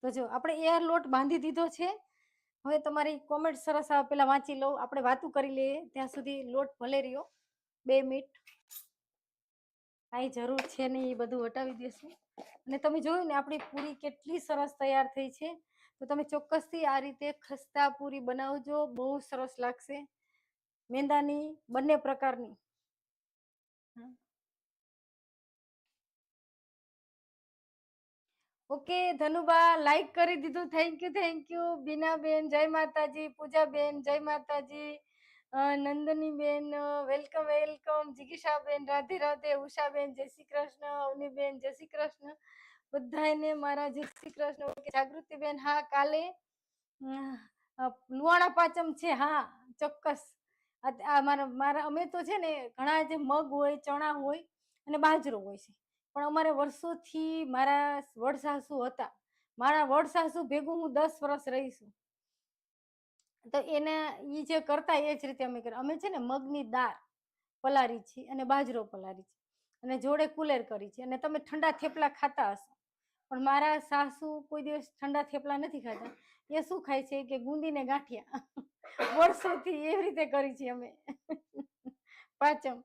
તો જો આપણે એર લોટ બાંધી દીધો છે. હવે તમારી કોમેન્ટ સરસ આવે, પેલા વાંચી લઉં, આપણે વાતું કરી લઈએ ત્યાં સુધી લોટ ભલે રહ્યો 2 મિનિટ. કાંઈ જરૂર છે નહીં, એ બધું હટાવી દેશું. અને તમે જોયું ને આપણી પૂરી કેટલી સરસ તૈયાર થઈ છે. તો તમે ચોક્કસથી આ રીતે ખસ્તા પૂરી બનાવજો, બહુ સરસ લાગશે. મેંદાની બંને પ્રકારની. ઓકે ધનુબા લાઈક કરી દીધું, thank you thank you. Binaben જય માતાજી, પૂજાબેન જય માતાજી, નંદનીબેન વેલકમ વેલકમ, જિગીશાબેન રાધે રાધે, ઉષાબેન જય શ્રી કૃષ્ણ, અવનીબેન જય શ્રી કૃષ્ણ, બધાને મારા જય શ્રી કૃષ્ણ. જાગૃતિબેન હા કાલે લુવાણા પાંચમ છે, હા ચોક્કસ. મારા અમે તો છે ને ઘણા જે મગ હોય, ચણા હોય અને બાજરો હોય છે, પણ અમારે વર્ષોથી મારા વડસાસુ હતા, મારા વડસાસુ ભેગું હું 10 વર્ષ રહીશું. તો એને ઈ જે કરતા એ જ રીતે અમે કરીએ. અમે છે ને મગની દાળ પલારી છે અને બાજરો પલારી છે અને જોડે કુલેર કરી છે. અને તમે ઠંડા થેપલા ખાતા હશો, પણ મારા સાસુ કોઈ દિવસ ઠંડા થેપલા નથી ખાતા. એ શું ખાય છે કે ગુંદીને ગાંઠિયા. વર્ષોથી એવી રીતે કરી છે અમે. પાંચમ.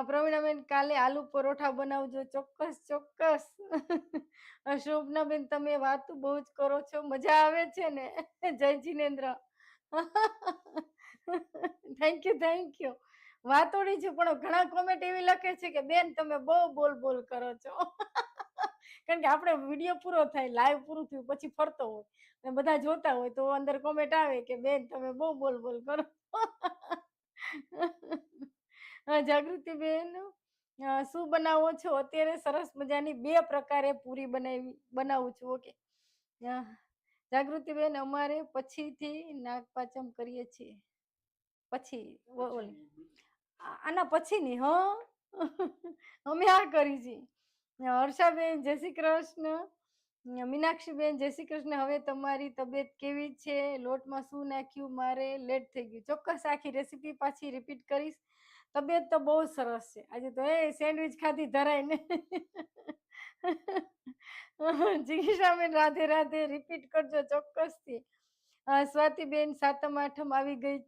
પ્રવીણાબેન કાલે આલુ પરોઠા બનાવજો, ચોક્કસ ચોક્કસ. શોભનાબેન તમે વાત બહુ જ કરો છો, મજા આવે છે ને. જય Jinendra. Thank you thank you. વાતોડી છું પણ ઘણા કોમેન્ટ એવી લખે છે કે બેન તમે બહુ બોલ બોલ કરો છો. કારણ કે આપણે વિડીયો પૂરો થાય, લાઈવ પૂરું થયું પછી ફરતો હોય અને બધા જોતા હોય, તો અંદર કોમેન્ટ આવે કે બેન તમે બહુ બોલ બોલ કરો. જાગૃતિબેન શું બનાવો છો અત્યારે? સરસ મજાની 2 પ્રકારે પૂરી બનાવું છું. ઓકે જાગૃતિબેન અમારે પછીથી નાગપાંચમ કરીએ છીએ, પછી આના પછીની અમે આ કરી છે. હર્ષાબેન જય શ્રી કૃષ્ણ, મીનાક્ષીબેન જય શ્રી કૃષ્ણ. હવે તમારી તબિયત કેવી છે? લોટમાં શું નાખ્યું? મારે લેટ થઈ ગયું. ચોક્કસ આખી રેસીપી પાછી રિપીટ કરીશ. તબિયત તો બહુ સરસ છે. આજે તો સેન્ડવિચ ખાધી ધરાઈને. જીગીશાબેન રાધે રાધે, રિપીટ કરજો ચોક્કસથી. સ્વાતિબેન સાતમ આઠમ આવી ગઈ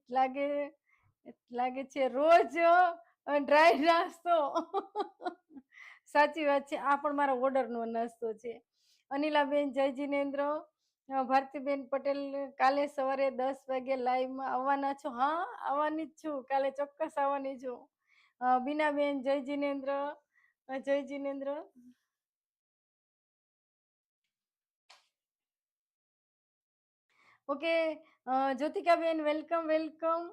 લાગે છે, રોજ ડ્રાય નાસ્તો. સાચી વાત છે, આ પણ મારો ઓર્ડરનો નાસ્તો છે. અનિલાબેન જય જીનેન્દ્ર. ભારતીબેન પટેલ કાલે સવારે 10 વાગે લાઈવમાં આવવાના છો? હા આવવાની જ છું, કાલે ચોક્કસ આવવાની છું. બીનાબેન, જય જિનેન્દ્ર, જય Jinendra. Okay, Jyotikaben welcome welcome.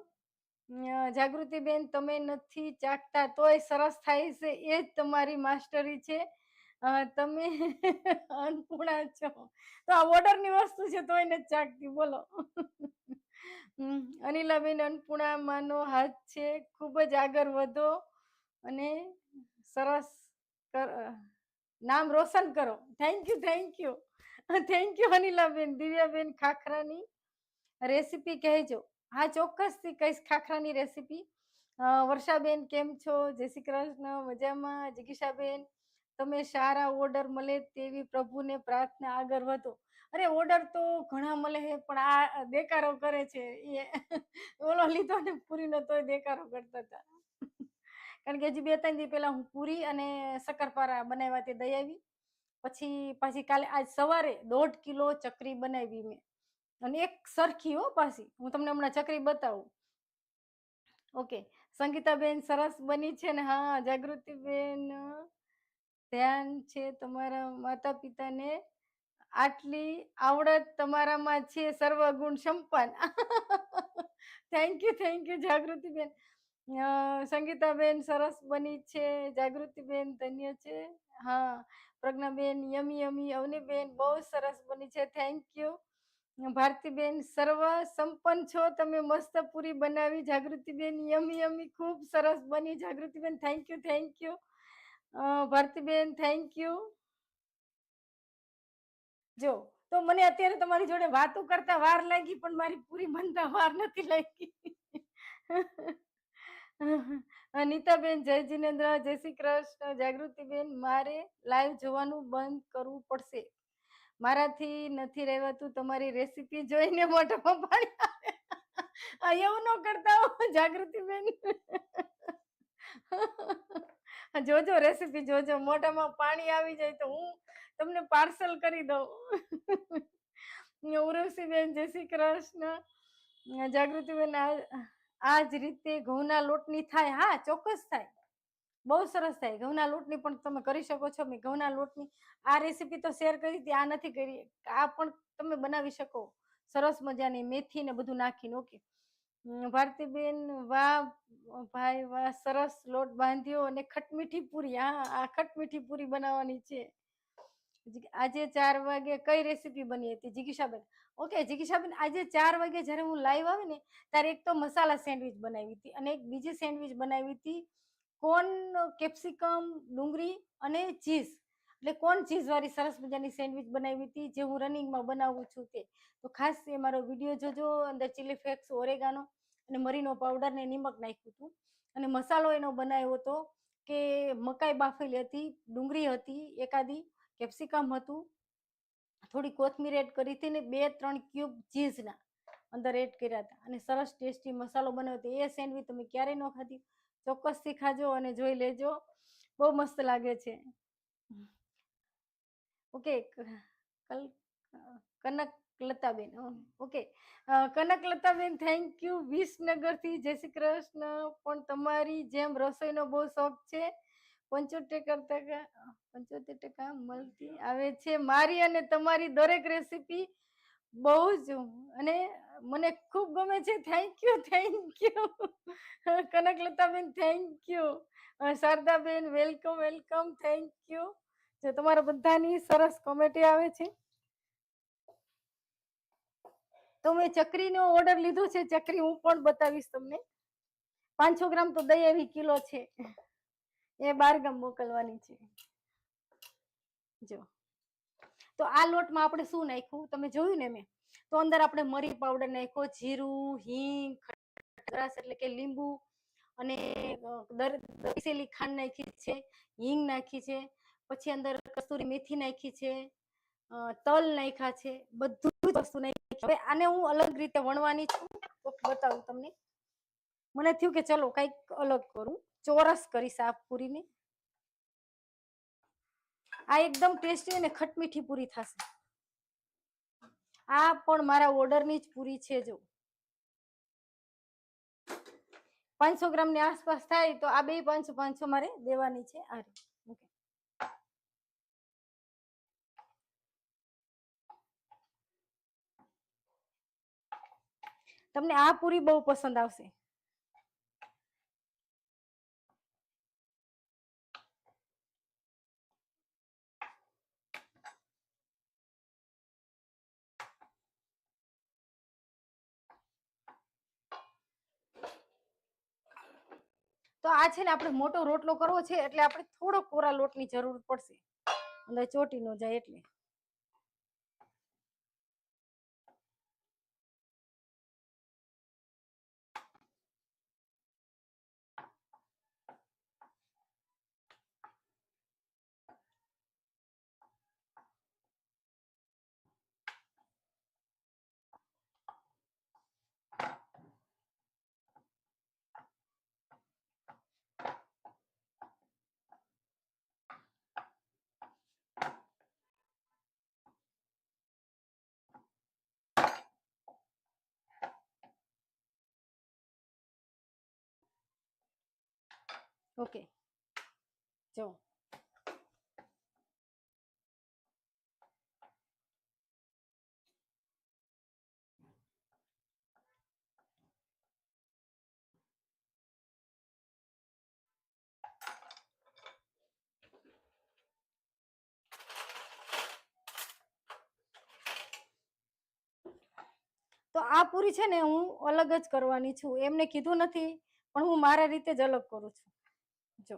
Jagrutiben તમે નથી ચાખતા તોય સરસ થાય છે, એ જ તમારી માસ્ટરી છે. તમે અન્નપૂર્ણા છો તો આ ઓર્ડરની વસ્તુ છે તોય નથી ચાખતી, બોલો. અનિલાબેન અન્નપૂર્ણામાંનો હાથ છે, ખૂબ જ આગળ વધો અને સરસ નામ રોશન કરો. Thank you, thank you, thank you Anilaben. Divyaben ખાખરાની રેસીપી કહેજો. હા, ચોક્કસથી કહીશ ખાખરાની રેસીપી. વર્ષાબેન કેમ છો? જય શ્રી કૃષ્ણ, મજામાં. જિગીશાબેન તમે સારા ઓર્ડર મળે તેવી પ્રભુને પ્રાર્થના, આગળ વધો. અરે ઓર્ડર તો ઘણા મળે છે પણ આ દેકારો કરે છે એ ઓલો લીધો ને પૂરીનો તોય દેકારો કરતા હતા. કારણ કે હજી 2-3 દી પહેલા હું પૂરી અને શક્કરપારા બનાવ્યા તે દઈ આવી. પછી પાછી કાલે આજ સવારે 1.5 કિલો ચકરી બનાવી મેં, અને એક સરખી હો પાછી. હું તમને હમણાં ચકરી બતાવું. ઓકે, સંગીતાબેન સરસ બની છે ને? હા, જાગૃતિબેન ધ્યાન છે તમારા માતા પિતાને આટલી આવડત તમારામાં છે, સર્વગુણ સંપન્ન. થેન્ક યુ, થેન્ક યુ જાગૃતિબેન. સંગીતાબેન સરસ બની છે. જાગૃતિબેન ધન્ય છે. હા, પ્રજ્ઞાબેન યમી યમી. અવનીબેન બહુ સરસ બની છે, થેન્ક યુ. ભારતીબેન સર્વ સંપન્ન છો તમે, મસ્ત પૂરી બનાવી. જાગૃતિબેન યમી યમી, ખૂબ સરસ બની. Jagrutiben thank you, thank you. Bharatiben thank you. જો તો મને અત્યારે તમારી જોડે વાતો કરતા વાર લાગી પણ મારી પૂરી બનતા વાર નથી લાગી. નીતાબેન જય જિનેન્દ્ર, જય શ્રી કૃષ્ણ. જાગૃતિબેન મારે લાઈવ જોવાનું બંધ કરવું પડશે, મારાથી નથી રહેવાતું. તમારી રેસીપી જોઈને મોઢામાં પાણી આવે. એવું ન કરતા હો જાગૃતિબેન. જોજો રેસીપી જોજો, મોઢામાં પાણી આવી જાય તો હું તમને પાર્સલ કરી દઉં. ઉર્વશીબેન જય શ્રી કૃષ્ણ. જાગૃતિબેન આ જ રીતે ઘઉંના લોટની થાય? હા, ચોક્કસ થાય, બહુ સરસ થાય. ઘઉંના લોટની પણ તમે કરી શકો છો. મેં ઘઉંના લોટની આ રેસીપી તો શેર કરી હતી, આ નથી કરી. આ પણ તમે બનાવી શકો સરસ મજાની, મેથી ને બધું નાખીને. ઓકે ભારતીબેન વાહ ભાઈ વાહ, સરસ લોટ બાંધ્યો અને ખટમીઠી પૂરી. હા, આ ખટમીઠી પૂરી બનાવવાની છે આજે 4 વાગે. કઈ રેસીપી બની હતી જિગીશાબેન? ઓકે જિગીશાબેન, આજે 4 વાગે જયારે હું લાઈવ આવી ને ત્યારે એક તો મસાલા સેન્ડવિચ બનાવી હતી અને એક બીજી સેન્ડવિચ બનાવી હતી કોર્ન, કેપ્સિકમ, ડુંગળી અને ચીઝ. એટલે કોર્ન ચીઝ વાળી સરસ મજાની સેન્ડવિચ બનાવી હતી, જે હું રનિંગમાં બનાવું છું તે. તો ખાસ એ મારો વિડીયો જોજો. અંદર ચીલી ફ્લેક્સ, ઓરેગાનો અને મરીનો પાવડર ને નિમક નાખ્યું હતું. અને મસાલો એનો બનાવ્યો હતો કે મકાઈ બાફેલી હતી, ડુંગળી હતી એકાદી, કેપ્સિકમ હતું, થોડી કોથમીર એડ કરી હતી ને 2-3 ક્યુબ ચીઝના અંદર એડ કર્યા હતા. અને સરસ ટેસ્ટી મસાલો બનાવ્યો હતો. એ સેન્ડવિચ તમે ક્યારેય ન ખાધી, ચોક્કસથી ખાજો અને જોઈ લેજો, બહુ મસ્ત લાગે છે. Okay, Kanaklataben. Okay, Kanaklataben thank you. વિસનગરથી જય શ્રી કૃષ્ણ. પણ તમારી જેમ રસોઈનો બહુ શોખ છે. 75% મળતી આવે છે મારી અને તમારી દરેક રેસીપી બહુ જ, અને મને ખૂબ ગમે છે. Thank you, thank you. Kanaklataben thank you. Sharadaben welcome welcome, thank you. જો તમારા બધાની સરસ કોમેન્ટ આવે છે. તો મેં ચકરીનો ઓર્ડર લીધો છે. ચકરી હું પણ બતાવીશ તમને. 500 ગ્રામ તો દહીં એવી કિલો છે, એ 12 ગામ મોકલવાની છે. જો તો આ લોટમાં આપણે શું નાખ્યું તમે જોયું ને મેં, તો અંદર આપણે મરી પાવડર નાખ્યો, જીરું, હિંગ, ખટાશ એટલે કે લીંબુ, અને દરસેલી ખાંડ નાખી છે, હિંગ નાખી છે, પછી અંદર કસૂરી મેથી નાખી છે, તલ નાખ્યા છે, બધું જ વસ્તુ નાખી. હવે આને હું અલગ રીતે વણવાની છું, તો બતાવું તમને. મને થયું કે ચલો કઈક અલગ કરું, ચોરસ કરીશ આ પૂરીને. આ એકદમ ટેસ્ટી અને ખટમીઠી પૂરી થશે. આ પણ મારા ઓર્ડરની જ પૂરી છે. જો 500 ગ્રામની આસપાસ થાય તો આ બે 500 500 મારે દેવાની છે. આ રીતે. ઓકે. તમને આ પૂરી બહુ પસંદ આવશે. તો આ છે ને આપણે મોટો રોટલો કરવો છે એટલે આપણે થોડો કોરા લોટની જરૂર પડશે, અંદર ચોટી ન જાય એટલે. ઓકે, જો તો આ પૂરી છે ને હું અલગ જ કરવાની છું, એમને કીધું નથી પણ હું મારા રીતે જ અલગ કરું છું. જો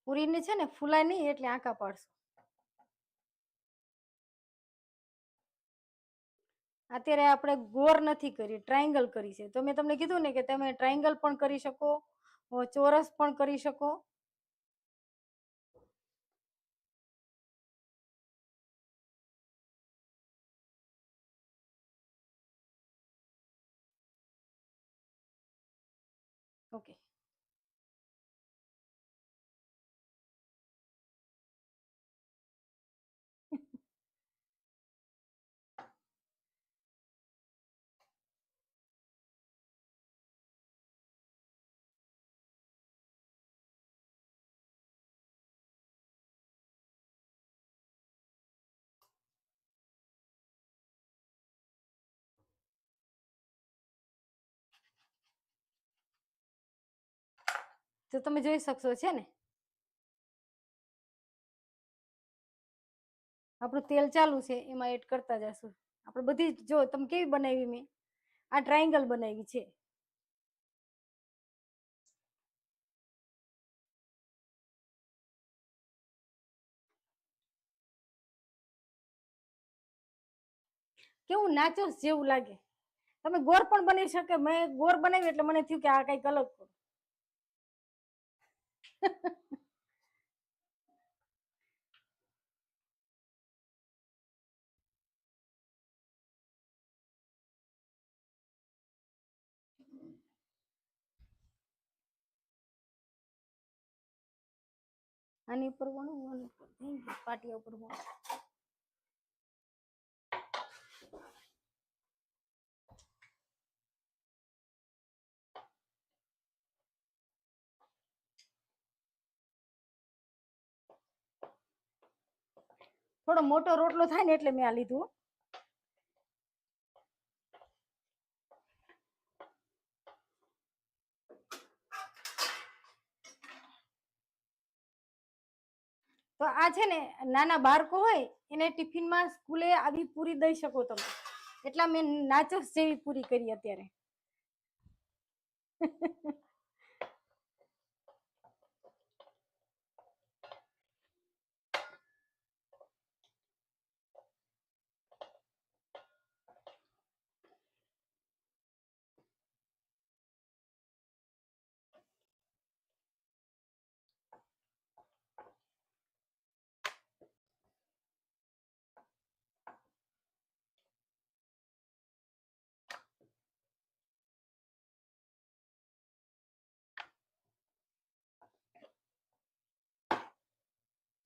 પૂરીને છે ને ફૂલાય નહીં એટલે આંકા પાડશું. અત્યારે આપણે ગોળ નથી કરી, ટ્રાયંગલ કરી છે. તો મેં તમને કીધું ને કે તમે ટ્રાયંગલ પણ કરી શકો, ચોરસ પણ કરી શકો. ઓકે. તો તમે જોઈ શકશો છે ને આપણું તેલ ચાલુ છે, એમાં એડ કરતા જશું. આપણે બધી જો તમે કેવી બનાવી, મેં આ ટ્રાયંગલ બનાવી છે. કેવું નાચોસ જેવું લાગે. તમે ગોળ પણ બની શકે. મેં ગોળ બનાવી એટલે મને થયું કે આ કઈક અલગ કરું. આની ઉપર વણું, પાટિયા ઉપર વણું. થોડો મોટો રોટલો થાય ને એટલે મેં આ લીધું. તો આ છે ને નાના બાળકો હોય એને ટિફિનમાં સ્કૂલે આવી પૂરી દઈ શકો તમે. એટલા મેં નાચોસ જેવી પૂરી કરી અત્યારે.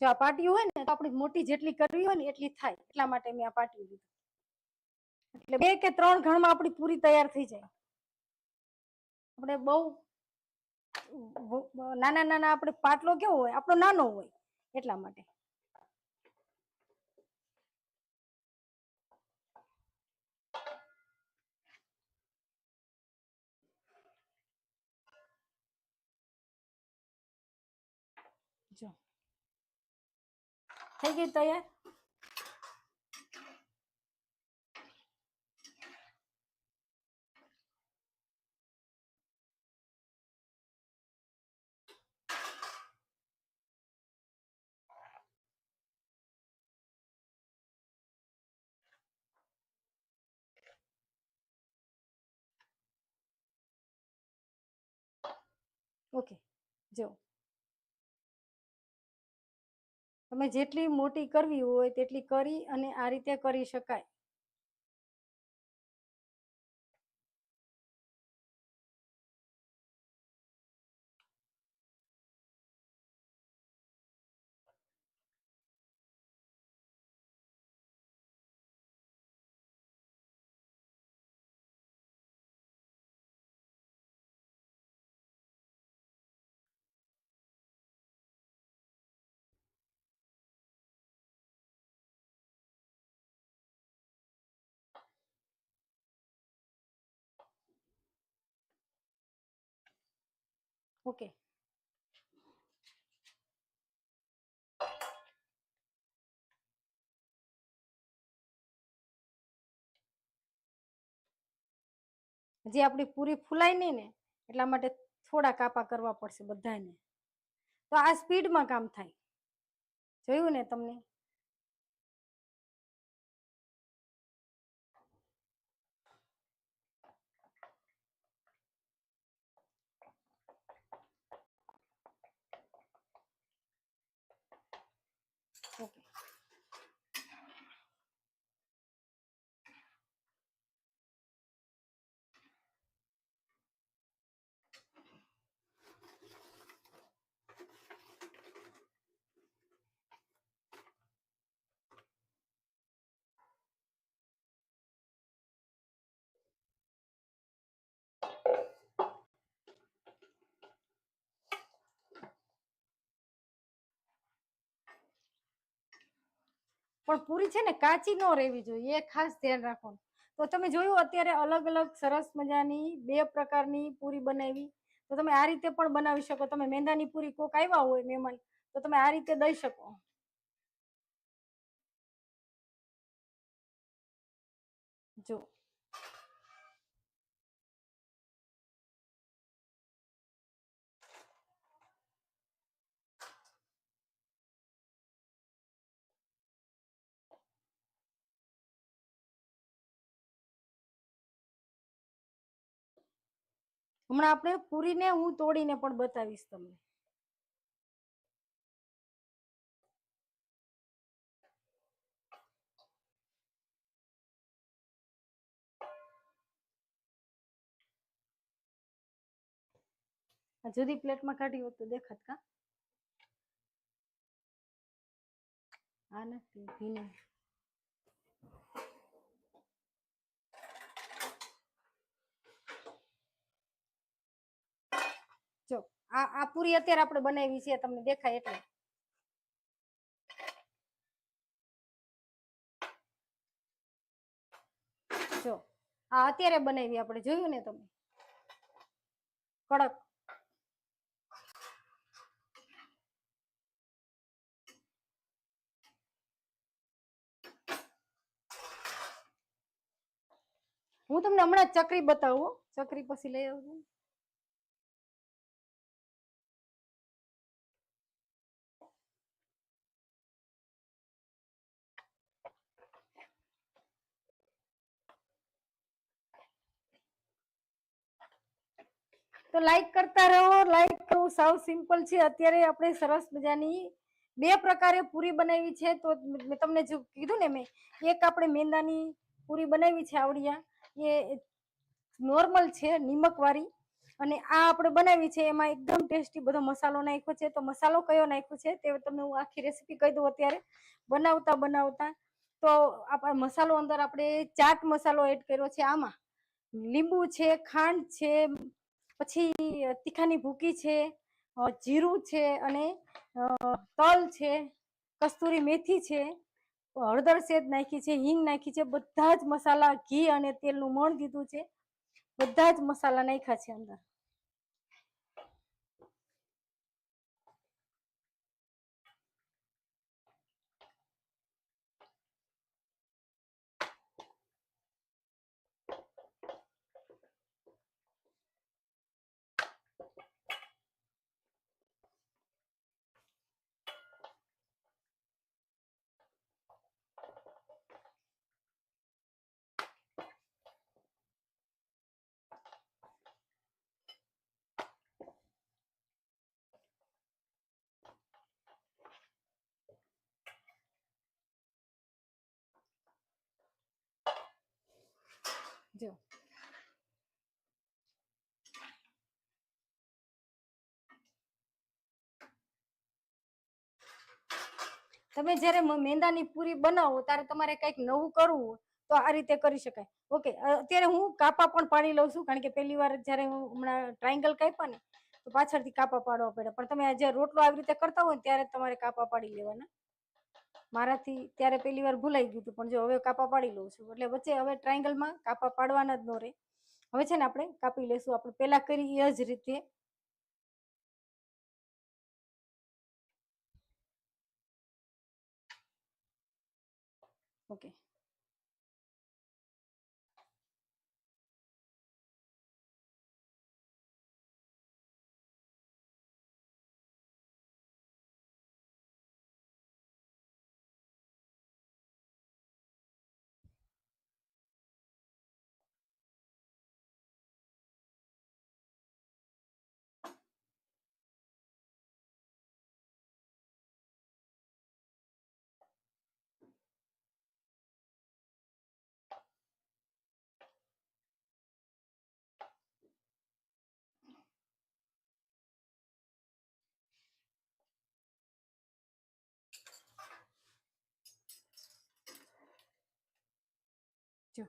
જો આ પાટિયું હોય ને તો આપણી મોટી જેટલી કરવી હોય ને એટલી થાય, એટલા માટે મેં આ પાટિયું લીધું. એટલે 2 કે 3 ઘણમાં આપણી પૂરી તૈયાર થઈ જાય. આપણે બહુ નાના નાના આપણે પાટલો કેવો હોય આપણો નાનો હોય એટલા માટે. જો થઈ ગઈ તૈયાર. ઓકે, જો તમે જેટલી મોટી કરવી હોય તેટલી કરી અને આ રીતે કરી શકાય. ઓકે, હજી આપણી પૂરી ફૂલાય નહીં ને એટલા માટે થોડા કાપા કરવા પડશે બધાને. તો આ સ્પીડમાં કામ થાય. જોયું ને તમને? ઓકે, પણ પૂરી છે ને કાચી ન રહેવી જોઈએ, એ ખાસ ધ્યાન રાખવાનું. તો તમે જોયું અત્યારે અલગ અલગ સરસ મજાની 2 પ્રકારની પૂરી બનાવી. તો તમે આ રીતે પણ બનાવી શકો. તમે મેંદાની પૂરી કોક આવ્યા હોય મહેમાન તો તમે આ રીતે દઈ શકો. જો હમણાં આપણે પૂરીને હું તોડીને પણ બતાવીશ તમને. જુદી પ્લેટમાં કાઢી હોત તો દેખાત કા? આ નથી ભીની. જો આ પૂરી અત્યારે આપણે બનાવી છે, તમને દેખાય એટલે. જો આ અત્યારે બનાવી આપણે, જોયું ને તમે? કડક. હું તમને હમણાં ચકરી બતાવું. ચકરી પછી લઈ આવજો. તો લાઈક કરતા રહો. લાઈક કરવું સાવ સિમ્પલ છે. અત્યારે આપણે સરસ મજાની 2 પ્રકારે પૂરી બનાવી છે. તો મેં તમને જો કીધું ને, મેં એક આપણે મેંદાની પૂરી બનાવી છે આવડિયા, એ નોર્મલ છે નિમક વાળી, અને આ આપણે બનાવી છે એમાં એકદમ ટેસ્ટી બધો મસાલો નાખ્યો છે. તો મસાલો કયો નાખ્યો છે તે તમને હું આખી રેસીપી કહી દઉં. અત્યારે બનાવતા બનાવતા તો આપણે મસાલો અંદર આપણે ચાટ મસાલો એડ કર્યો છે, આમાં લીંબુ છે, ખાંડ છે, પછી તીખાની ભૂકી છે, જીરું છે, અને તલ છે, કસ્તુરી મેથી છે, હળદર સેજ નાખી છે, હિંગ નાખી છે. બધા જ મસાલા ઘી અને તેલનું મોણ દીધું છે. બધા જ મસાલા નાખ્યા છે અંદર. જો તમે જ્યારે મેંદાની પૂરી બનાવો ત્યારે તમારે કંઈક નવું કરવું હોય તો આ રીતે કરી શકાય. ઓકે, અત્યારે હું કાપા પણ પાડી લઉં છું, કારણ કે પહેલી વાર જ્યારે હું હમણાં ટ્રાયંગલ કાપ્યા ને તો પાછળથી કાપા પાડવા પડે. પણ તમે જે રોટલો આવી રીતે કરતા હોય ને ત્યારે તમારે કાપા પાડી લેવાના. મારાથી ત્યારે પહેલી વાર ભૂલાઈ ગયું હતું, પણ જો હવે કાપા પાડી લઉં છું. એટલે વચ્ચે હવે ટ્રાયંગલમાં કાપા પાડવાના જ ન રહે. હવે છે ને આપણે કાપી લેશું, આપણે પહેલા કરી એ જ રીતે. ઓકે, જો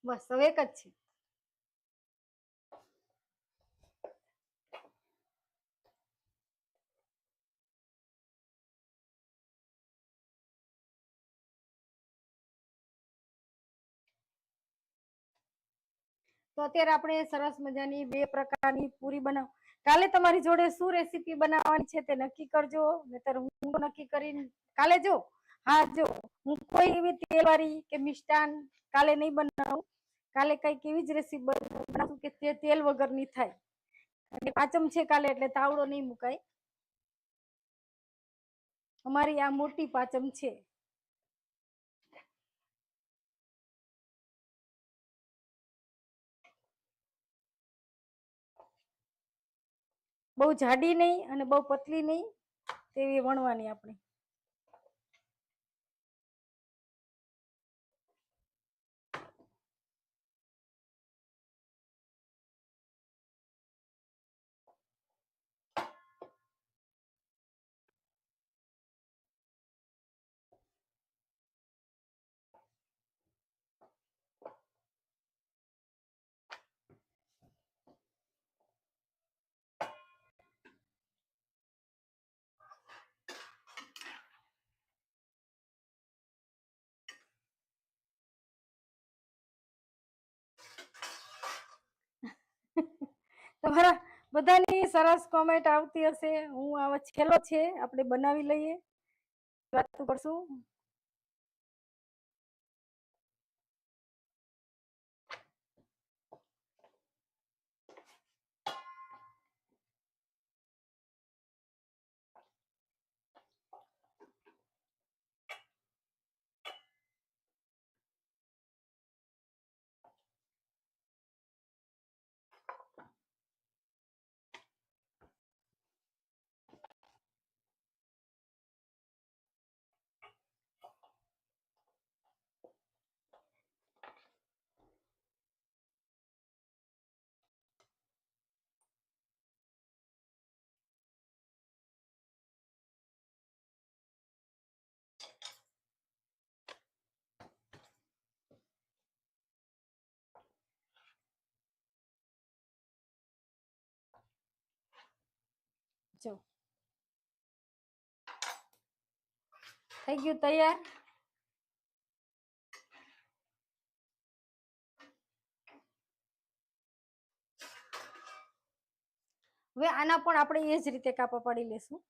બસ હવે એક જ છે. તો અત્યારે આપણે સરસ મજાની 2 પ્રકારની પૂરી બનાવ. કાલે તમારી જોડે શું રેસીપી બનાવવાની છે તે નક્કી કરજો, નહીતર હું નક્કી કરીને કાલે જો. હા, જો હું કોઈ એવી તેલવાળી કે મિષ્ટાન કાલે નહીં બનાવું. કાલે કઈક એવી જ રેસીપી બનાવું કે તે તેલ વગરની થાય. અને પાંચમ છે કાલે, એટલે તાવડો નહીં મુકાય. અમારી આ મોટી પાંચમ છે. બહુ જાડી નહીં અને બહુ પતલી નહીં, તેવી વણવાની આપણે. તમારા બધાની સરસ કોમેન્ટ આવતી હશે. હું આવા છેલ્લો છે, આપણે બનાવી લઈએ. વાતો કરશું. જો થઈ ગયું તૈયાર. હવે આના પણ આપણે એ જ રીતે કાપા પાડી લેશું.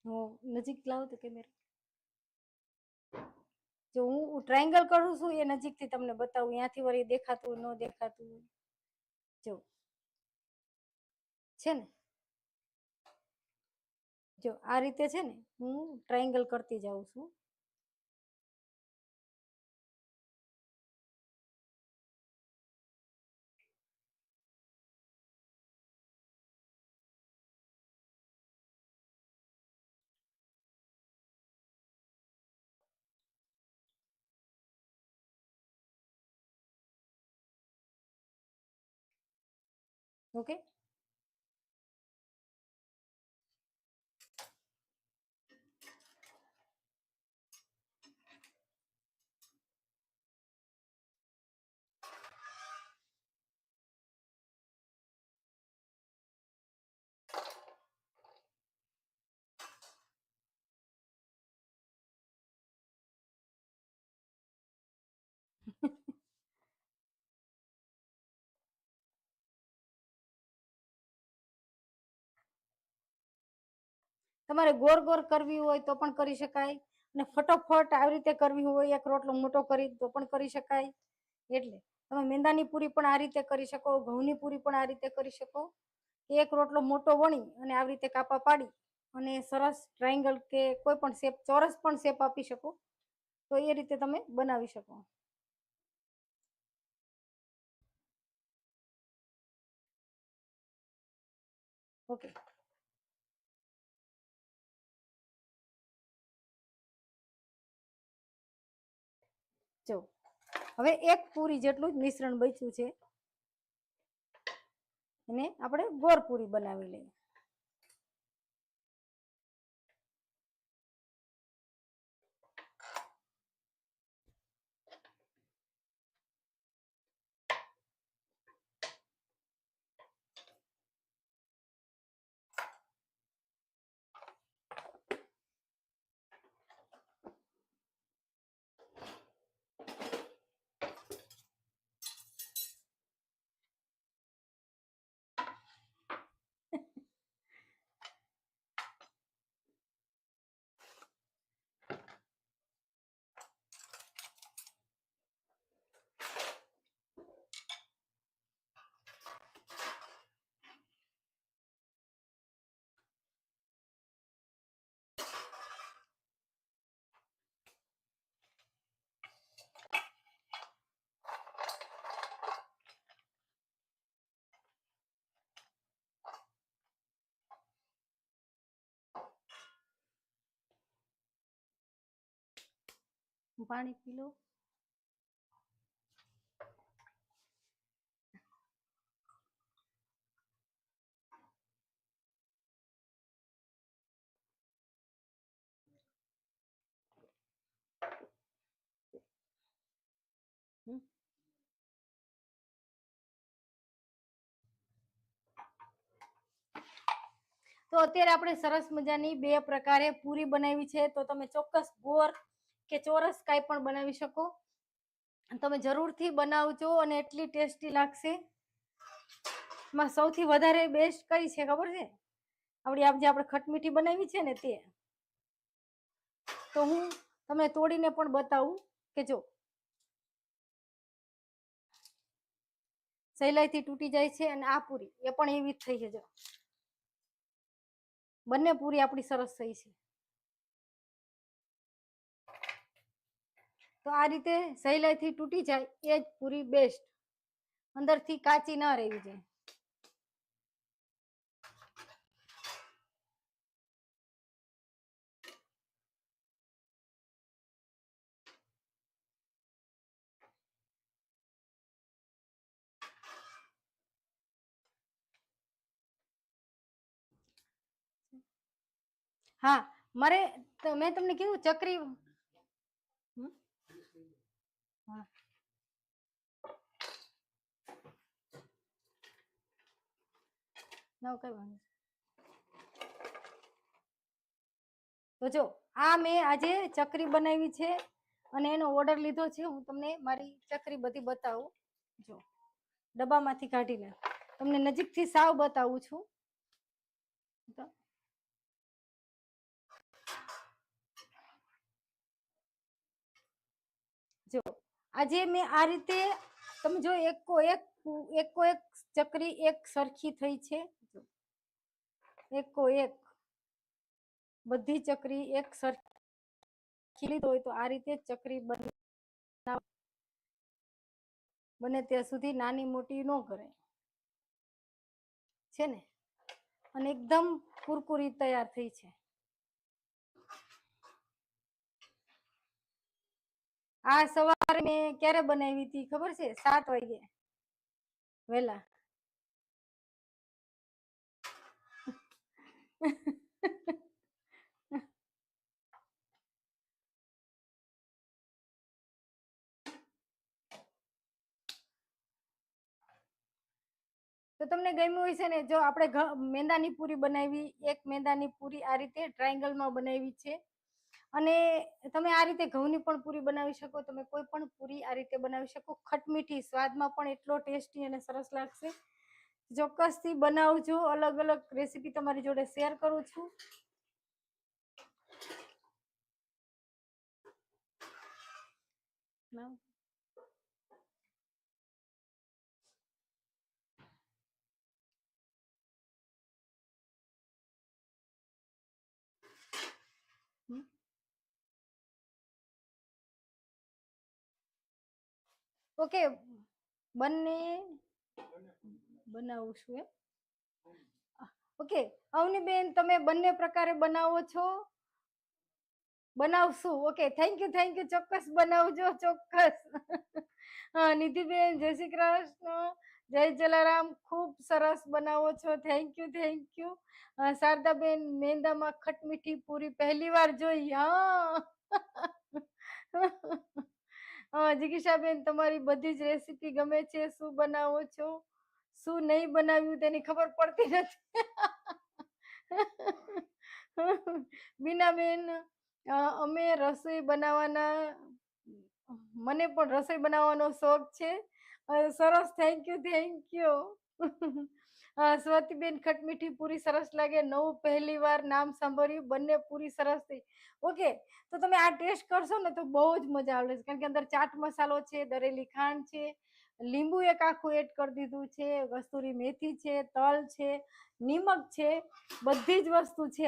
હું નજીક લાવું તો કેમેરા. જો હું ટ્રાયંગલ કરું છું એ નજીકથી તમને બતાવું, ત્યાંથી વળી દેખાતું ન દેખાતું. જો છે ને, જો આ રીતે છે ને હું ટ્રાયંગલ કરતી જાઉં છું. ઓકે. તમારે ગોર ગોર કરવી હોય તો પણ કરી શકાય, અને ફટોફટ આવી રીતે કરવી હોય એક રોટલો મોટો કરી તો પણ કરી શકાય. એટલે તમે મેંદાની પૂરી પણ આ રીતે કરી શકો, ઘઉંની પૂરી પણ આ રીતે કરી શકો. એક રોટલો મોટો વણી અને આવી રીતે કાપા પાડી અને સરસ ટ્રાયંગલ કે કોઈ પણ શેપ, ચોરસ પણ શેપ આપી શકો, તો એ રીતે તમે બનાવી શકો. ઓકે. જો હવે એક પૂરી જેટલું જ મિશ્રણ બચ્યું છે, એને આપણે ગોળ પૂરી બનાવી લઈએ. પાણી પી લો. તો અત્યારે આપણે સરસ મજાની બે પ્રકારે પૂરી બનાવી છે. તો તમે ચોક્કસ ગોળ કે ચોરસ કાંઈ પણ બનાવી શકો. તમે જરૂરથી બનાવજો અને એટલી ટેસ્ટી લાગશે. એમાં સૌથી વધારે બેસ્ટ કઈ છે ખબર છે? આપણી જે આપણે ખટમીઠી બનાવી છે ને તે. તો હું તમને તોડીને પણ બતાવું કે જો સહેલાઈથી તૂટી જાય છે. અને આ પૂરી એ પણ એવી જ થઈ છે. જો બંને પૂરી આપણી સરસ થઈ છે. તો આ રીતે સહેલાઈથી તૂટી જાય એ જ પૂરી બેસ્ટ. અંદરથી કાચી ના રહેવી જોઈએ. હા, મારે મેં તમને કીધું ચકરી. હા, નવ કઈ વાંધો. તો જો આ મેં આજે ચકરી બનાવી છે અને એનો ઓર્ડર લીધો છે. હું તમને મારી ચકરી બધી બતાવું. જો ડબ્બામાંથી કાઢીને તમને નજીકથી સાવ બતાવું છું. જો આજે મેં આ રીતે તમે જો એકો એક ચકરી એક સરખી થઈ છે. એકો એક બધી ચકરી એક સરખી લીધી હોય તો આ રીતે ચકરી બને ત્યાં સુધી નાની મોટી ન કરાય છે ને. અને એકદમ કુરકુરી તૈયાર થઈ છે. આ સવારે મેં ક્યારે બનાવી હતી ખબર છે? 7 વાગે વેલા. તો તમને ગમ્યું હોય છે ને? જો આપણે મેંદાની પૂરી બનાવી, એક મેંદાની પૂરી આ રીતે ટ્રાયેંગલમાં બનાવી છે. અને તમે આ રીતે ઘઉંની પણ પૂરી બનાવી શકો. તમે કોઈ પણ પૂરી આ રીતે બનાવી શકો. ખટમીઠી સ્વાદમાં પણ એટલો ટેસ્ટી અને સરસ લાગશે. ચોક્કસથી બનાવજો. અલગ અલગ રેસીપી તમારી જોડે શેર કરું છું. ઓકે, બંને બનાવું છું એમ. ઓકે, અવની બેન તમે બંને પ્રકારે બનાવો છો? બનાવશું. Okay, thank you. ચોક્કસ બનાવજો, ચોક્કસ. હા, નિધિબેન જય શ્રી કૃષ્ણ, જય જલારામ. ખૂબ સરસ બનાવો છો. Thank you. શારદાબેન મેંદામાં ખટમીઠી પૂરી પહેલી વાર જોઈ. હા. જિગીશાબેન તમારી બધી જ રેસીપી ગમે છે. શું બનાવો છો, શું નહીં બનાવ્યું તેની ખબર પડતી નથી. બીનાબેન અમે રસોઈ બનાવવાના, મને પણ રસોઈ બનાવવાનો શોખ છે. સરસ, થેન્ક યુ. સ્વાતિબેન ખટમીઠી પૂરી સરસ લાગે. નવું પહેલી વાર નામ સાંભળ્યું. બંને પૂરી સરસ થઈ. ઓકે, તો તમે આ ટેસ્ટ કરશો ને તો બહુ જ મજા આવશે. કારણ કે અંદર ચાટ મસાલો છે, દરેલી ખાંડ છે, લીંબુ એક આખું એડ કરી દીધું છે, કસ્તુરી મેથી છે, તલ છે, નિમક છે, બધી જ વસ્તુ છે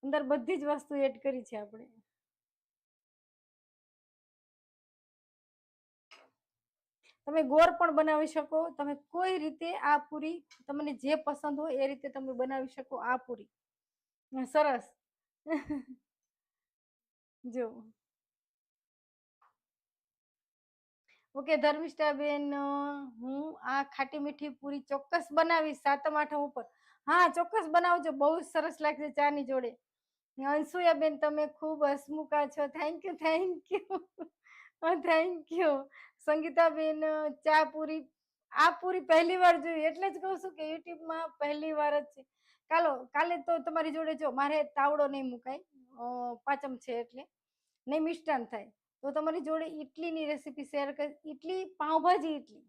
અંદર બધી જ વસ્તુ એડ કરી છે આપણે. તમે ગોળ પણ બનાવી શકો. તમે કોઈ રીતે આ પૂરી તમને જે પસંદ હોય એ રીતે તમે બનાવી શકો. આ પૂરી સરસ. જો ઓકે ધર્મિષ્ઠાબેન, હું આ ખાટી મીઠી પૂરી ચોક્કસ બનાવીશ સાતમ આઠમ ઉપર. હા ચોક્કસ બનાવજો, બહુ જ સરસ લાગશે ચાની જોડે. અંશુયાબેન તમે ખૂબ હસમુખા છો, thank you thank you thank you. Sangitaben ચા પૂરી, આ પૂરી પહેલી વાર જોઈ એટલે જ કહું છું કે યુટ્યુબમાં પહેલી વાર જ છે. કાલે તો તમારી જોડે જો મારે તાવડો નહીં મુકાય, પાંચમ છે એટલે નહીં મિષ્ટાન થાય, તો તમારી જોડે ઈડલીની રેસીપી શેર કરી. ઈડલી પાઉંભાજી, ઈડલી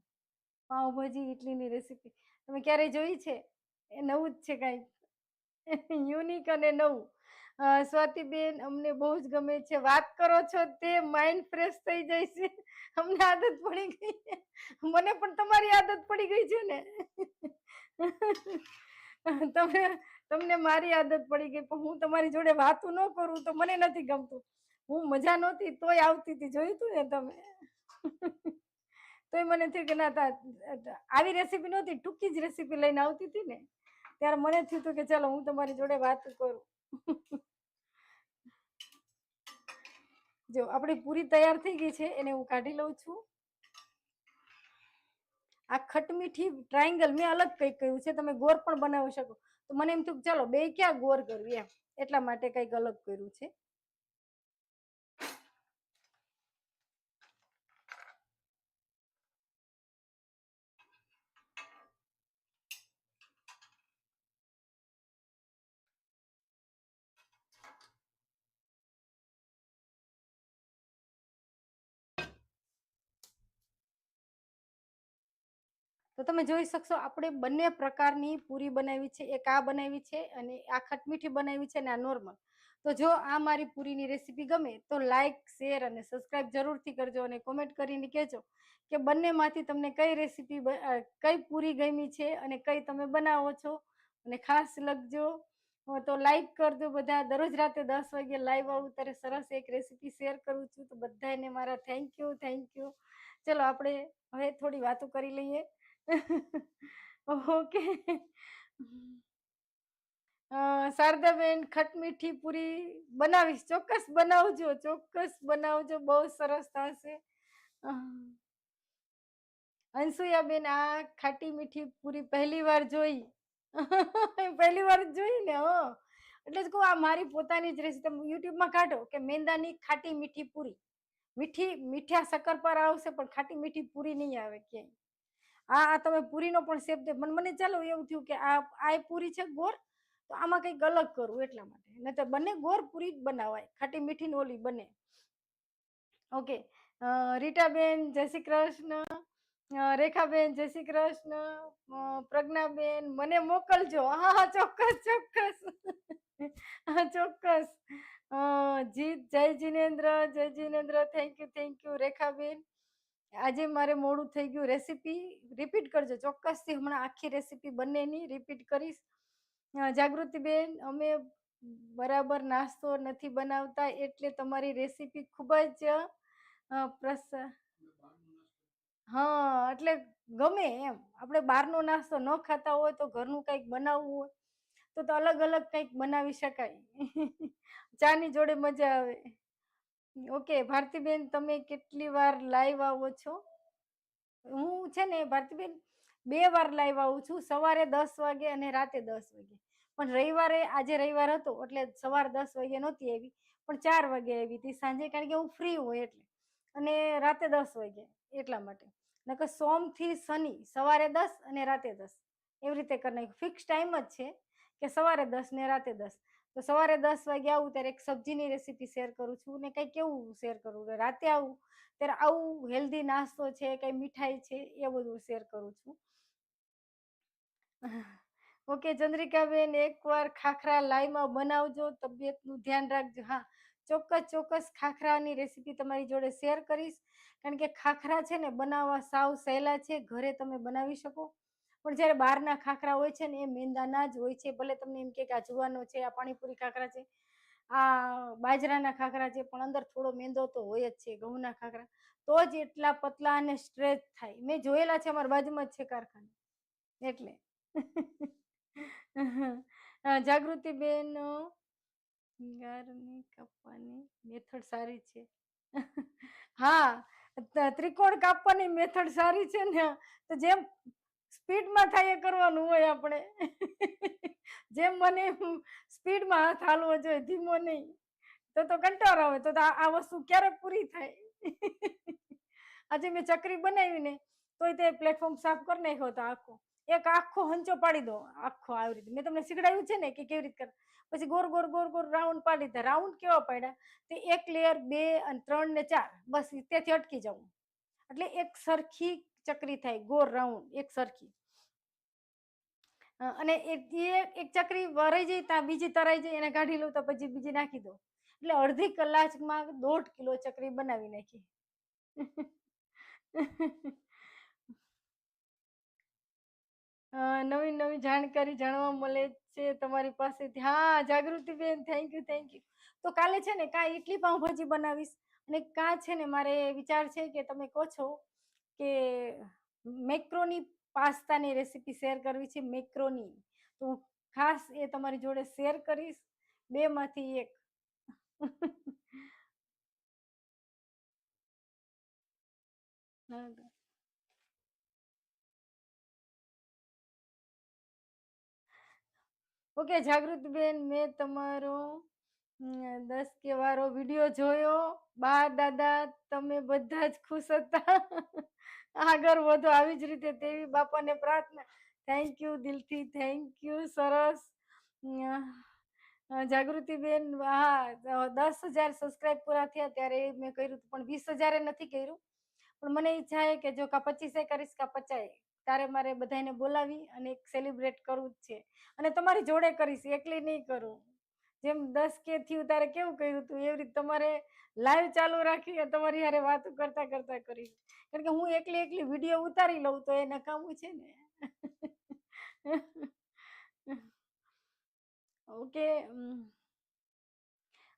પાઉંભાજી ઈડલીની રેસીપી તમે ક્યારે જોઈ છે? એ નવું જ છે કાંઈક યુનિક અને નવું. સ્વાતિબેન અમને બહુ જ ગમે છે, વાત કરો છો તે માઇન્ડ ફ્રેશ થઈ જાય છે. અમને આદત પડી ગઈ, મને પણ તમારી આદત પડી ગઈ છે ને. તમે તમને મારી આદત પડી ગઈ, પણ હું તમારી જોડે વાતું ન કરું તો મને નથી ગમતું. હું મજા નહોતી તોય આવતી હતી, જોયું તું ને તમે. તોય મને થયું કે ના, આવી રેસીપી નહોતી, ટૂંકી જ રેસીપી લઈને આવતી હતી ને, ત્યારે મને થયું હતું કે ચાલો હું તમારી જોડે વાત કરું. જો આપણી પૂરી તૈયાર થઈ ગઈ છે, એને હું કાઢી લઉં છું. આ ખટમીઠી ટ્રાયંગલ મેં અલગ કંઈક કર્યું છે, તમે ગોળ પણ બનાવી શકો. તો મને એમ થયું ચાલો બે ક્યાં ગોળ કરવી, એમ એટલા માટે કંઈક અલગ કર્યું છે. તો તમે જોઈ શકશો આપણે બંને પ્રકારની પૂરી બનાવી છે, એક આ બનાવી છે અને આ ખટમીઠી બનાવી છે અને આ નોર્મલ. તો જો આ મારી પૂરીની રેસીપી ગમે તો લાઈક શેર અને સબસ્ક્રાઇબ જરૂરથી કરજો, અને કોમેન્ટ કરીને કહેજો કે બંનેમાંથી તમને કઈ રેસીપી કઈ પૂરી ગમી છે અને કઈ તમે બનાવો છો. અને ખાસ લખજો. તો લાઈક કરજો બધા. દરરોજ રાતે 10 વાગે લાઈવ આવું ત્યારે સરસ એક રેસીપી શેર કરું છું, તો બધાને મારા થેન્ક યુ થેન્ક યુ. ચલો આપણે હવે થોડી વાતો કરી લઈએ. ઓકે. શારદાબેન ખટમીઠી પૂરી બનાવીશ, ચોક્કસ બનાવજો, ચોક્કસ બનાવજો, બહુ સરસ થશે. અંશુયાબેન આ ખાટી મીઠી પૂરી પહેલી વાર જોઈ. પહેલી વાર જોઈ ને, હો એટલે જ કહું આ મારી પોતાની જ રેસીપી. તમે યુટ્યુબમાં કાઢો કે મેંદાની ખાટી મીઠી પૂરી, મીઠા શક્કરપારા આવશે પણ ખાટી મીઠી પૂરી નહીં આવે ક્યાંય. આ તમે પૂરીનો પણ શેપ દે, મને ચાલો એવું થયું કે આ પૂરી છે ગોળ, તો આમાં કંઈક અલગ કરવું એટલા માટે. નહીં તો બંને ગોળ પૂરી જ બનાવાય, ખાટી મીઠી ને ઓલી બને. ઓકે. રીટાબેન જય શ્રી કૃષ્ણ. રેખાબેન જય શ્રી કૃષ્ણ. પ્રજ્ઞાબેન મને મોકલજો. હા હા ચોક્કસ ચોક્કસ. હા ચોક્કસ. જીત જય જીનેન્દ્ર, જય જીનેન્દ્ર, થેન્ક યુ રેખાબેન. આજે મારે મોડું થઈ ગયું, રેસીપી રિપીટ કરજો ચોક્કસથી. હમણાં આખી રેસીપી બંનેની રિપીટ કરીશ. જાગૃતિબેન અમે બરાબર નાસ્તો નથી બનાવતા એટલે તમારી રેસીપી ખૂબ જ હા એટલે ગમે એમ. આપણે બહારનો નાસ્તો ન ખાતા હોય તો ઘરનું કંઈક બનાવવું હોય તો અલગ અલગ કંઈક બનાવી શકાય. ચાની જોડે મજા આવે. ઓકે ભારતીબેન તમે કેટલી વાર લાઈવ આવો છો? હું છે ને ભારતીબેન 2 વાર લાઈવ આવું છું, સવારે 10 વાગે અને રાતે 10 વાગે. પણ રવિવારે, આજે રવિવાર હતો એટલે સવારે 10 વાગે નહોતી આવી, પણ 4 વાગે આવી હતી સાંજે, કારણ કે હું ફ્રી હોય એટલે, અને રાતે 10 વાગે એટલા માટે. નકર સોમથી શનિ સવારે 10 અને રાતે 10 એવી રીતે કરી નાખ્યું. ફિક્સ ટાઈમ જ છે કે સવારે 10 ને રાતે 10. તો સવારે 10 વાગે આવું ત્યારે એક સબ્જીની રેસીપી શેર કરું છું ને કંઈક કેવું શેર કરું. રાતે આવું ત્યારે આવું હેલ્ધી નાસ્તો છે, કઈ મીઠાઈ છે, એ બધું શેર કરું છું. ઓકે ચંદ્રિકાબેન એકવાર ખાખરા લાઈવમાં બનાવજો, તબિયતનું ધ્યાન રાખજો. હા ચોક્કસ ચોક્કસ ખાખરાની રેસીપી તમારી જોડે શેર કરીશ, કારણ કે ખાખરા છે ને બનાવવા સાવ સહેલા છે, ઘરે તમે બનાવી શકો. પણ જ્યારે બહારના ખાખરા હોય છે ને એ મેંદાના જ હોય છે. ભલે તમને એમ કે આ જુવાનો છે, આ પાણીપુરી ખાખરા છે, આ બાજરાના ખાખરા છે, પણ અંદર થોડો મેંદો તો હોય જ છે. ઘઉંના ખાખરા તો જ એટલા પતલા અને સ્ટ્રેચ થાય. મેં જોયેલા છે, અમારા બાજુમાં જ છે કારખાનું એટલે. જાગૃતિબેન ગારની કાપવાની મેથડ સારી છે. હા, ત્રિકોણ કાપવાની મેથડ સારી છે ને. તો જેમ સ્પીડમાં થાય એ કરવાનું હોય આપણે. જેમ મને સ્પીડમાં હાથ હાલવો જોઈએ, ધીમો નહીં. તો કંટાળો આવે. તો આ વસ્તુ ક્યારે પૂરી થાય? આજે મેં ચકરી બનાવી ને તોય તે પ્લેટફોર્મ સાફ કરી નાખ્યો હતો આખો. એક આખો હંચો પાડી દો, આખો આવી રીતે મેં તમને શીખડાવ્યું છે ને કે કેવી રીતે કર. પછી ગોર ગોર ગોર ગોર રાઉન્ડ પાડી દીધા. રાઉન્ડ કેવા પાડ્યા? તે 1 લેયર 2 અને 3 ને 4 બસ ત્યાંથી અટકી જવું. એટલે એક સરખી ચકરી થાય, ગોર રાઉન્ડ એક સરખી. અને એક ચકરી વરાઈ જાય ત્યાં બીજી તરાઈ જાય, એને કાઢી લઉં તો પછી બીજી નાખી દો. એટલે અડધી કલાકમાં 1.5 કિલો ચકરી બનાવી નાખી. નવી નવી જાણકારી જાણવા મળે છે તમારી પાસેથી. હા જાગૃતિબેન, થેન્ક યુ થેન્ક યુ. તો કાલે છે ને કાં ઇડલી પાઉંભાજી બનાવીશ અને કાં છે ને મારે વિચાર છે કે તમે કહો છો કે મેક્રોની પાસ્તાની રેસીપી શેર કરવી છે. મેક્રોની તો હું ખાસ એ તમારી જોડે શેર કરીશ, બેમાંથી એક. ઓકે જાગૃતિબેન, મેં તમારો 10 કે વારો વિડીયો જોયો. બા દાદા તમે બધા જ ખુશ હતા. આગળ વધો આવી જ રીતે તેવી બાપાને પ્રાર્થના. થેન્ક યુ દિલથી, થેન્ક યુ. સરસ. જાગૃતિબેન, હા 10,000 સબસ્ક્રાઇબ પૂરા થયા ત્યારે મેં કર્યું પણ 20,000 નથી કર્યું. પણ મને ઈચ્છા છે કે જો કા 25 કરીશ કા 50, તારે મારે બધાને બોલાવી અને સેલિબ્રેટ કરવું જ છે. અને તમારી જોડે કરીશ, એકલી નહીં કરું. જેમ 10K થયું તારે કેવું કર્યું હતું એવી રીતે તમારે લાઈવ ચાલુ રાખી તમારી હારે વાતો કરતા કરતા કરીશ. કારણ કે હું એકલી એકલી વિડીયો ઉતારી લઉં તો એ નકામું છે ને. ઓકે.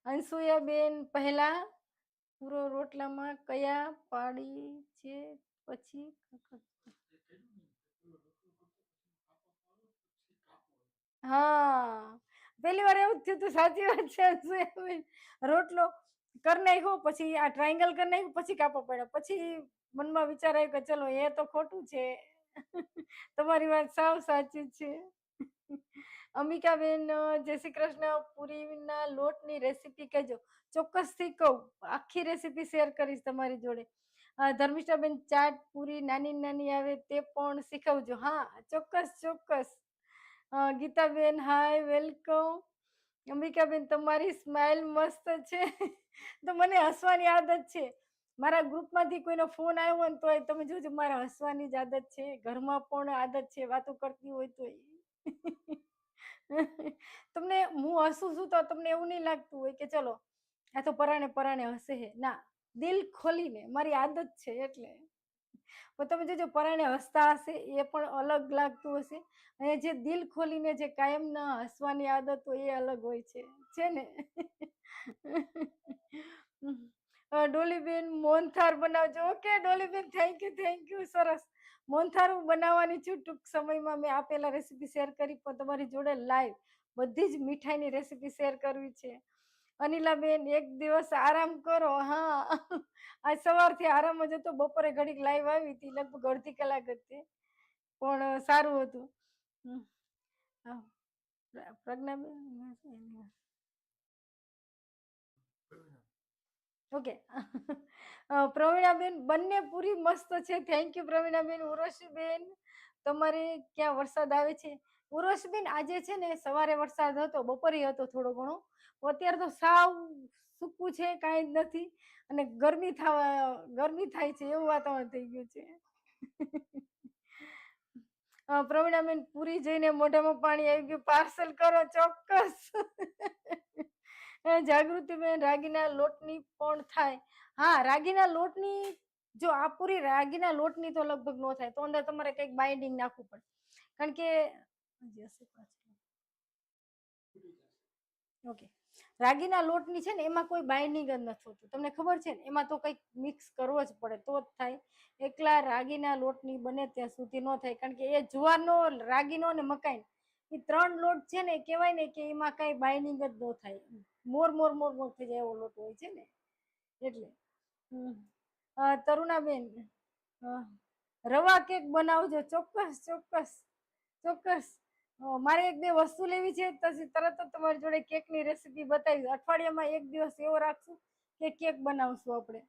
અંશુયાબેન, પહેલા પૂરો રોટલામાં કયા પાડી છે પછી? હા, પેલી વાર એવું થયું હતું. સાચી વાત છે અંશુયાબેન. રોટલો કરી નાખ્યો, પછી આ ટ્રાયંગલ કરી નાખ્યું, પછી કાપો પડ્યા. પછી મનમાં વિચાર આવ્યો કે ચલો એ તો ખોટું છે. તમારી વાત સાવ સાચી છે. અમિકાબેન, જય શ્રી કૃષ્ણ. પૂરીના લોટની રેસીપી કહેજો. ચોક્કસથી કહું, આખી રેસીપી શેર કરીશ તમારી જોડે. ધર્મિષ્ઠાબેન, ચાટ પૂરી નાની નાની આવે તે પણ શીખવજો. હા ચોક્કસ ચોક્કસ. ગીતાબેન, હાય વેલકમ. અંબિકાબેન, તમારી સ્માઇલ મસ્ત છે. તો મને હસવાની આદત છે. મારા ગ્રુપમાંથી કોઈનો ફોન આવ્યો હોય ને તોય તમે જોજો મારા હસવાની જ આદત છે. ઘરમાં પણ આદત છે, વાતો કરતી હોય તોય. તમને હું હસું છું તો તમને એવું નહીં લાગતું હોય કે ચલો આ તો પરાણે પરાણે હસે હે. ના, દિલ ખોલીને મારી આદત છે એટલે. પણ તમે જોજો પરાણે હસતા હશે એ પણ અલગ લાગતું હશે, અને જે દિલ ખોલીને જે કાયમના હસવાની આદત હોય એ અલગ હોય છે ને. ડોલીબેન, મોહનથાળ બનાવજો. Okay Dollyben, thank you thank you. સરસ. મોહનથાળ હું બનાવવાની છું ટૂંક સમયમાં. મેં આપેલા રેસીપી શેર કરી પણ તમારી જોડે લાઈવ બધી જ મીઠાઈની રેસીપી શેર કરવી છે. અનિલાબેન, એક દિવસ આરામ કરો. હા, આજ સવારથી આરામ જ હતો. બપોરે ઘડીક લાઈવ આવી હતી, લગભગ અડધી કલાક હતી, પણ સારું હતું. પ્રજ્ઞાબેન, ઓકે. પ્રવીણાબેન, બંને પૂરી મસ્ત છે. Thank you Pravinaben. ઉર્વશીબેન, તમારે ક્યાં વરસાદ આવે છે? ઉર્વશીબેન, આજે છે ને સવારે વરસાદ હતો, બપોરે હતો થોડો ઘણો. અત્યારે તો સાવ સૂકું છે, કાંઈ જ નથી. અને ગરમી થાય છે એવું વાતાવરણ થઈ ગયું છે. પ્રવીણાબેન, પૂરી જઈને મોઢામાં પાણી આવી ગયું. પાર્સલ કરો. ચોક્કસ. જાગૃતિબેન, રાગીના લોટની પણ થાય? હા, રાગીના લોટની જો આ પૂરી રાગીના લોટની તો લગભગ ન થાય. તો અંદર તમારે કંઈક બાઇન્ડિંગ નાખવું પડે. કારણ કે ઓકે, રાગીના લોટની છે ને એમાં કોઈ બાઇન્ડિંગ જ નથી હોતું. તમને ખબર છે ને, એમાં તો કંઈક મિક્સ કરવો જ પડે તો જ થાય. એકલા રાગીના લોટની બને ત્યાં સુધી ન થાય. કારણ કે એ જુવારનો, રાગીનો ને મકાઈનો એ 3 લોટ છે ને કહેવાય ને કે એમાં કઈ બાઇન્ડિંગ જ ન થાય, મોર મોર મોર મોર થઈ જાય એવો લોટ હોય છે ને એટલે. તરુણાબેન, રવા કેક બનાવજો, ચોક્કસ ચોક્કસ ચોક્કસ. મારે એક બે વસ્તુ લેવી છે પછી તરત જ તમારી જોડે કેકની રેસીપી બતાવી. અઠવાડિયામાં એક દિવસ એવો રાખશું કે કેક બનાવશું આપણે.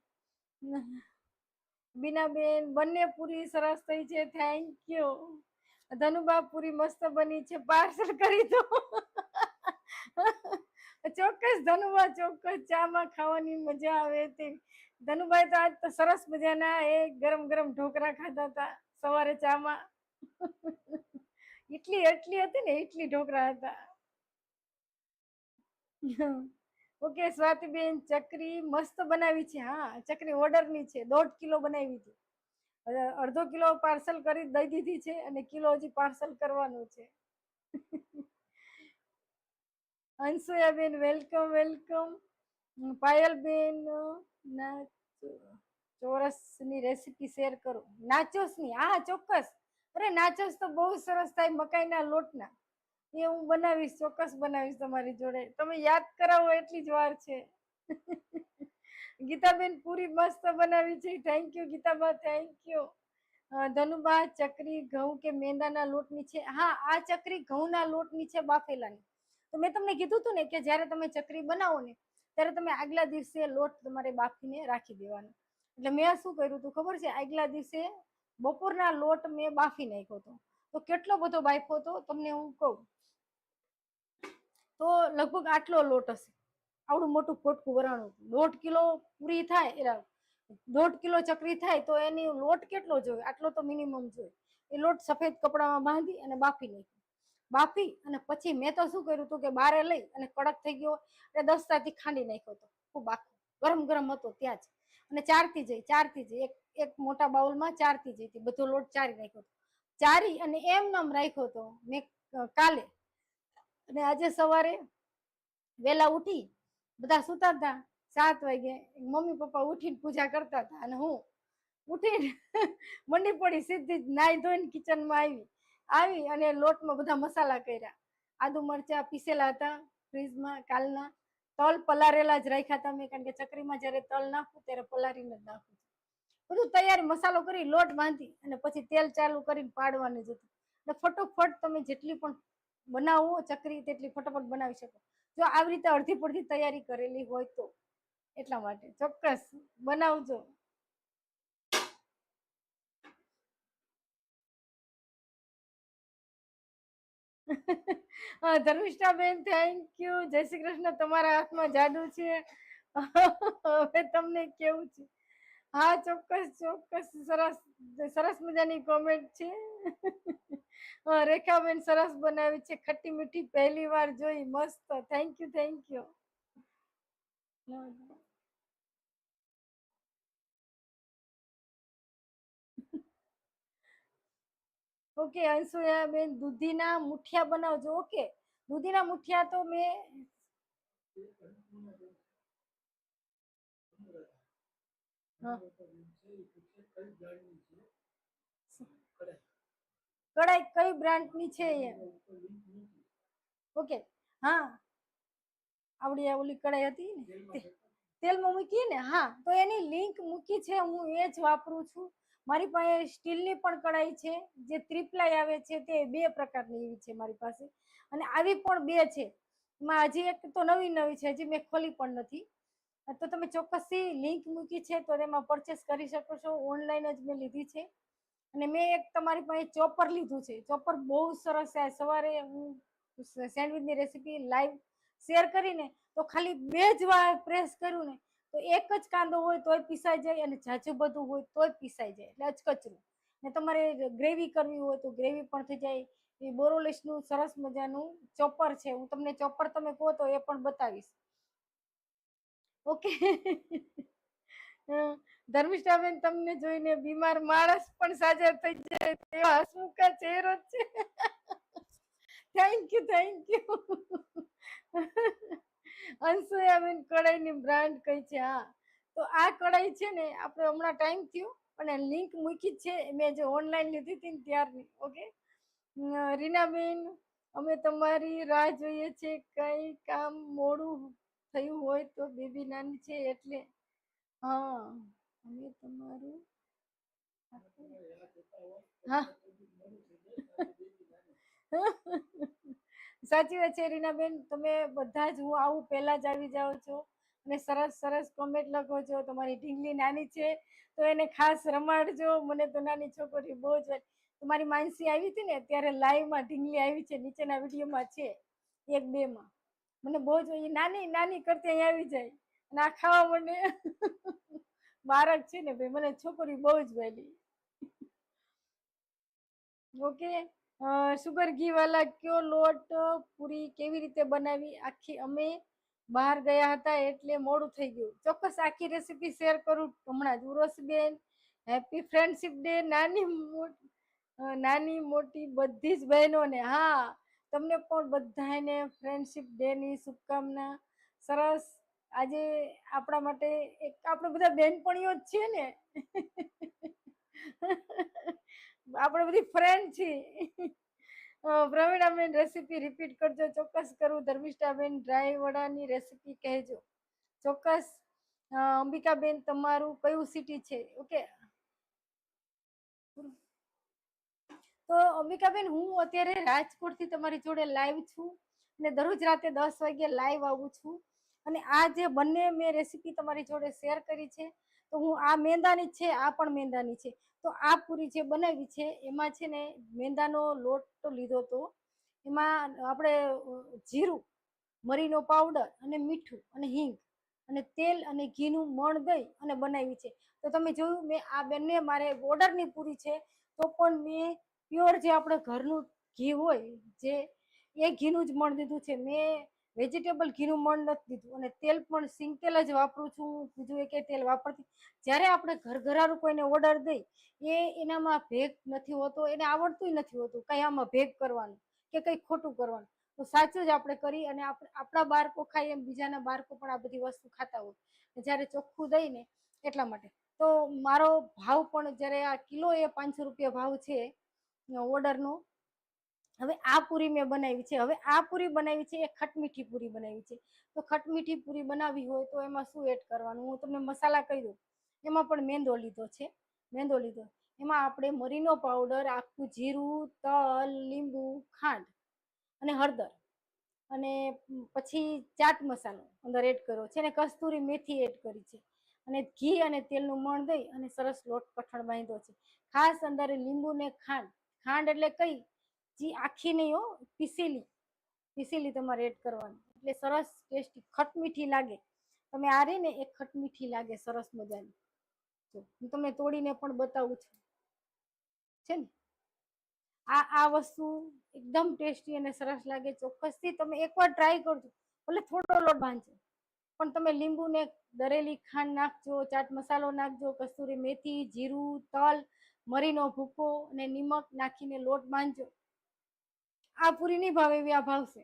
બીનાબેન, બંને પૂરી સરસ થઈ છે, થેન્ક યુ. ધનુબા, પૂરી મસ્ત બની છે, પાર્સલ કરી દો. ચોક્કસ ધનુબા, ચોક્કસ. ચામાં ખાવાની મજા આવે તે. ધનુભાઈ તો આજ તો સરસ મજાના એ ગરમ ગરમ ઢોકળા ખાધા હતા સવારે ચામાં. ઇડલી એટલી હતી ને, ઇડલી ઢોકળા હતા. ઓકે સ્વાતિબેન, ચકરી મસ્ત બનાવી છે. હા, ચકરી ઓર્ડર ની છે, 1.5 કિલો બનાવી છે. અડધો કિલો પાર્સલ કરી દઈ દીધી છે અને કિલો હજી પાર્સલ કરવાનું છે. અંશુયાબેન, વેલકમ વેલકમ. પાયલબેન, ચોરસ ની રેસીપી શેર કરો. નાચોસ ની, હા ચોક્કસ. અરે નાચોસ તો બહુ સરસ થાય મકાઈના લોટના. એ હું બનાવીશ, ચોક્કસ બનાવીશ તમારી જોડે. તમે યાદ કરાવો એટલી જ વાર છે. ગીતાબેન, પૂરી મસ્ત બનાવી છે, thank you Gitaba, thank you. Dhanuba, ચકરી ઘઉં કે મેંદાના લોટની છે? હા, આ ચકરી ઘઉંના લોટની છે, બાફેલાની. તો મેં તમને કીધું હતું ને કે જ્યારે તમે ચકરી બનાવો ને ત્યારે તમે આગલા દિવસે લોટ તમારે બાફીને રાખી દેવાનો. એટલે મેં શું કર્યું હતું ખબર છે? આગલા દિવસે બપોરના લોટ મેં બાફી નાખ્યો હતો. તો કેટલો બધો બાફ્યો હતો તમને હું કહું તો લગભગ આટલો લોટ હશે, આવડું મોટું ફોટકું વરાણું. 1.5 કિલો પૂરી થાય, 1.5 કિલો ચકરી થાય તો એની લોટ કેટલો જોઈએ? આટલો તો મિનિમમ જોઈએ. એ લોટ સફેદ કપડામાં બાંધી અને બાફી નાખ્યો. બાફી અને પછી મેં તો શું કર્યું હતું કે બારે લઈ અને કડક થઈ ગયો એટલે દસ્તાથી ખાંડી નાખ્યો હતો ખૂબ આખો, ગરમ ગરમ હતો ત્યાં જ. અને ચારતી જઈ એક મોટા બાઉલમાં ચારતી જઈ બધો લોટ ચારી નાખ્યો હતો. ચારી અને એમ નામ રાખ્યો હતો મેં કાલે. અને આજે સવારે વેલા ઉઠી, બધા સુતા હતા 7 વાગે, મમ્મી પપ્પા ઉઠીને પૂજા કરતા હતા અને હું ઉઠીને મંડી પડી, સીધી નાઈ ધોઈને કિચનમાં આવી અને લોટમાં બધા મસાલા કર્યા. આદુ મરચા પીસેલા હતા ફ્રીજમાં કાલના. તલ પલારેલા જ રાખ્યા હતા મેં, કારણ કે ચકરીમાં જ્યારે તલ નાખું ત્યારે પલારીને જ નાખું. બધું તૈયારી મસાલો કરી લોટ બાંધી અને પછી તેલ ચાલુ કરીને પાડવાનું જ હતું. એટલે ફટોફટ તમે જેટલી પણ બનાવો ચકરી તેટલી ફટાફટ બનાવી શકો, જો આવી રીતે અડધી પડધી તૈયારી કરેલી હોય તો. એટલા માટે ચોક્કસ બનાવજો. ધર્મિષ્ઠાબેન, થેન્ક યુ. જય શ્રી કૃષ્ણ. તમારા હાથમાં જાદુ છે. હવે તમને કેવું છે? હા ચોક્કસ ચોક્કસ. સરસ સરસ મજાની કોમેન્ટ છે. રેખાબેન, સરસ બનાવી છે, ખટ્ટી મીઠી પહેલી વાર જોઈ, મસ્ત, thank you thank you. Okay Anshuyaben, દૂધીના મુઠિયા બનાવજો. ઓકે, દૂધીના મુઠિયા તો મેં કડાઈ કઈ બ્રાન્ડની છે? ઓકે, હા, આવડી ઓલી કડાઈ હતી ને તેલમાં મૂકી ને, હા, તો એની લિંક મૂકી છે, હું એ જ વાપરું છું. મારી પાસે સ્ટીલની પણ કડાઈ છે જે ત્રિપ્લાય આવે છે, તે 2 પ્રકારની એવી છે મારી પાસે, અને આવી પણ 2 છે. એમાં હજી એક તો નવી નવી છે, હજી મેં ખોલી પણ નથી. તો તમે ચોક્કસથી લિંક મૂકી છે તો તેમાં પરચેસ કરી શકો છો. ઓનલાઈન જ મેં લીધી છે. અને મેં એક તમારી પાસે ચોપર લીધું છે. ચોપર બહુ સરસ છે. સવારે હું સેન્ડવિચની રેસીપી લાઈવ શેર કરીને તો ખાલી 2 જ વાર પ્રેસ કર્યું ને તો એક જ કાંદો હોય તોય પીસાઈ જાય અને જાજુ બધું હોય તોય પીસાઈ જાય, એટલે અચકચરું. ને તમારે ગ્રેવી કરવી હોય તો ગ્રેવી પણ થઈ જાય. એ બોરોલિસનું સરસ મજાનું ચોપર છે. હું તમને ચોપર તમે કહો તો એ પણ બતાવીશ. ઓકે. ધર્મિષ્ઠાબેન, તમને જોઈને બીમાર માણસ પણ સાજા થઈ જાય તેવા હસમુખા ચહેરો છે. Thank you thank you. Anshuyaben, કડાઈની બ્રાન્ડ કઈ છે? હા, તો આ કડાઈ છે ને આપણે હમણાં ટાઈમ થયો અને લિંક મૂકી જ છે, મેં જે ઓનલાઈન લીધી હતી ને ત્યારની. ઓકે રીનાબેન, અમે તમારી રાહ જોઈએ છે. કઈ કામ મોડું થયું હોય તો બેબી નાની છે એટલે. હા, અમે તમારું હા. સાચી વાત છે રીનાબેન, તમે બધા જ હું આવું પહેલા જ આવી જાઓ છો અને સરસ સરસ કોમેન્ટ લખો છો. તમારી ઢીંગલી નાની છે તો એને ખાસ રમાડજો. મને તો નાની છોકરી બહુ જ. તમારી માનસી આવી હતી ને ત્યારે લાઈવ માં ઢીંગલી આવી છે, નીચેના વિડીયોમાં છે, એક બે માં. મને બહુ જ નાની નાની કરતી અહીં આવી જાય અને આ ખાવા મને બાળક છે ને ભાઈ, મને છોકરી બહુ જ વહેલી. ઓકે. સુગર ઘી વાલા કયો લોટ પૂરી કેવી રીતે બનાવી આખી અમે બહાર ગયા હતા એટલે મોડું થઈ ગયું. ચોક્કસ આખી રેસીપી શેર કરું હમણાં જ. ઉર્વશીબેન હેપી ફ્રેન્ડશિપ ડે નાની મોટી બધી જ બહેનોને. હા, તમને પણ બધાને ફ્રેન્ડશિપ ડે ની શુભકામના. સરસ. આજે આપણા માટે એક આપણે બધા બેનપણીઓ જ છીએ ને. આપણે બધી ફ્રેન્ડ છીએ. પ્રવીણાબેન રેસીપી રિપીટ કરજો. ચોક્કસ કરું. ધર્મિષ્ઠાબેન ડ્રાય વડાની રેસીપી કહેજો. ચોક્કસ. અંબિકાબેન તમારું કયું સિટી છે? ઓકે. તો અંબિકાબેન હું અત્યારે રાજકોટ થી તમારી જોડે લાઈવ છું અને દરરોજ રાતે 10 વાગે લાઈવ આવું છું. અને આ જે બંને મેં રેસીપી તમારી જોડે શેર કરી છે તો હું આ મેંદાની છે, આ પણ મેંદાની છે. તો આ પૂરી જે બનાવી છે એમાં છે ને મેંદાનો લોટ લીધો તો એમાં આપણે જીરું, મરીનો પાવડર અને મીઠું અને હિંગ અને તેલ અને ઘીનું મણ દઈ અને બનાવી છે. તો તમે જોયું મેં આ બંને મારે ઓર્ડરની પૂરી છે તો પણ મેં પ્યોર જે આપણે ઘરનું ઘી હોય જે એ ઘીનું જ મણ દીધું છે. મેં વેજીટેબલ ઘીનું મણ નથી દીધું. અને તેલ પણ સિંગ તેલ જ વાપરું છું. બીજું એક તેલ વાપરતી. જ્યારે આપણે ઘરઘરાનું કોઈને ઓર્ડર દઈ એનામાં ભેગ નથી હોતો, એને આવડતું નથી હોતું કઈ આમાં ભેગ કરવાનું કે કઈ ખોટું કરવાનું. તો સાચું જ આપણે કરી અને આપણા બાળકો ખાય એમ બીજાના બાળકો પણ આ બધી વસ્તુ ખાતા હોય. જ્યારે ચોખ્ખું દઈ ને એટલા માટે. તો મારો ભાવ પણ જ્યારે આ કિલો એ 500 રૂપિયા ભાવ છે ઓર્ડરનો. હવે આ પૂરી મેં બનાવી છે. હવે આ પૂરી બનાવી છે એ ખટમીઠી પૂરી બનાવી છે. તો ખટમીઠી પૂરી બનાવી હોય તો એમાં શું એડ કરવાનું હું તમને મસાલા કહી દઉં. એમાં પણ મેંદો લીધો છે. મેંદો લીધો. એમાં આપણે મરીનો પાવડર, આખું જીરું, તલ, લીંબુ, ખાંડ અને હળદર અને પછી ચાટ મસાલો અંદર એડ કર્યો છે અને કસ્તુરી મેથી એડ કરી છે. અને ઘી અને તેલનું મણ દઈ અને સરસ લોટ કઠણ બાંધ્યો છે. ખાસ અંદર લીંબુ ને ખાંડ. ખાંડ એટલે કઈ? જે આખી નહીં હો, પીસેલી. પીસેલી તમારે એડ કરવાની એટલે સરસ ટેસ્ટી ખટમીઠી લાગે. તમે આ રહી ને એક ખટમીઠી લાગે સરસ મજાની. તો હું તમને તોડીને પણ બતાવું છું. છે ને આ વસ્તુ એકદમ ટેસ્ટી અને સરસ લાગે. ચોક્કસથી તમે એકવાર ટ્રાય કરજો. ભલે થોડો લોટ બાંધજો પણ તમે લીંબુ ને દરેલી ખાંડ નાખજો, ચાટ મસાલો નાખજો, કસ્તુરી મેથી, જીરું, તલ, મરીનો ભૂકો અને નિમક નાખીને લોટ બાંધજો. આ પૂરી નહીં ભાવે એવી આ ભાવશે.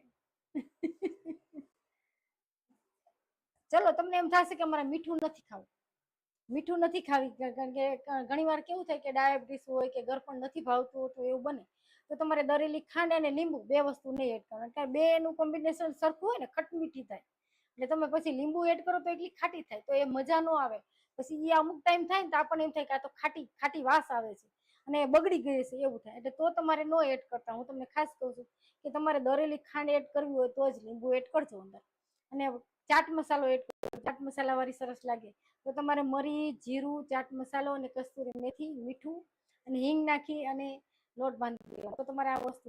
ચલો તમને એમ થશે કે અમારે મીઠું નથી ખાવું, મીઠું નથી ખાવી. કારણ કે ઘણી વાર કેવું થાય કે ડાયાબિટીસ હોય કે ગળપણ નથી ભાવતું તો એવું બને. તો તમારે દરેલી ખાંડ અને લીંબુ બે વસ્તુ નહીં એડ કરવાની. કારણ બે નું કોમ્બિનેશન સરખું હોય ને ખટમીઠી થાય. એટલે તમે પછી લીંબુ એડ કરો તો એટલી ખાટી થાય તો એ મજા ન આવે. પછી એ અમુક ટાઈમ થાય ને તો આપણને એમ થાય કે આ તો ખાટી ખાટી વાસ આવે છે અને બગડી ગઈ છે એવું થાય. એટલે તો તમારે નો એડ કરતા. હું તમને ખાસ કહું છું કે તમારે દરેલી ખાંડ એડ કરવી હોય તો જ લીંબુ એડ કરજો અંદર. અને ચાટ મસાલો એડ કરજો. ચાટ મસાલા વાળી સરસ લાગે. તો તમારે મરી, જીરું, ચાટ મસાલો અને કસ્તુરી મેથી, મીઠું અને હિંગ નાખી અને લોટ બાંધી દેવાનો. તો તમારે આ વસ્તુ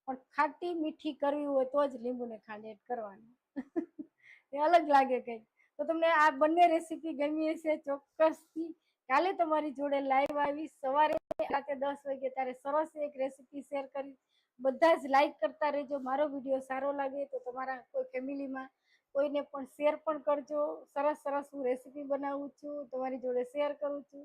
પણ ખાટી મીઠી કરવી હોય તો જ લીંબુ ને ખાંડ એડ કરવાની. એ અલગ લાગે કઈક. તો તમને આ બંને રેસીપી ગમી હશે ચોક્કસથી. કાલે તમારી જોડે લાઈવ આવી સવારે રાતે 10 વાગે ત્યારે સરસ એક રેસીપી શેર કરી. બધા જ લાઈક કરતા રહેજો. મારો વિડીયો સારો લાગે તો તમારા કોઈ ફેમિલીમાં કોઈને પણ શેર પણ કરજો. સરસ સરસ હું રેસીપી બનાવું છું, તમારી જોડે શેર કરું છું.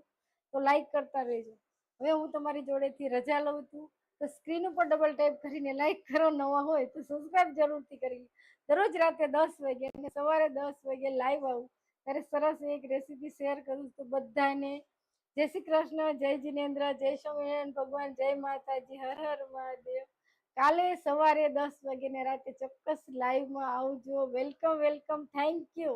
તો લાઈક કરતા રહેજો. હવે હું તમારી જોડેથી રજા લઉં છું. તો સ્ક્રીન ઉપર ડબલ ટેપ કરીને લાઈક કરો. નવા હોય તો સબસ્ક્રાઇબ જરૂરથી કરી. દરરોજ રાતે 10 વાગે અને સવારે 10 વાગે લાઈવ આવું ત્યારે સરસ એક રેસીપી શેર કરું તો બધાને જય શ્રી કૃષ્ણ, જય જિનેન્દ્ર, જય સ્વામિનારાયણ ભગવાન, જય માતાજી, હર હર મહાદેવ. કાલે સવારે 10 વાગે ને રાતે ચોક્કસ લાઈવમાં આવજો. Welcome welcome, thank you.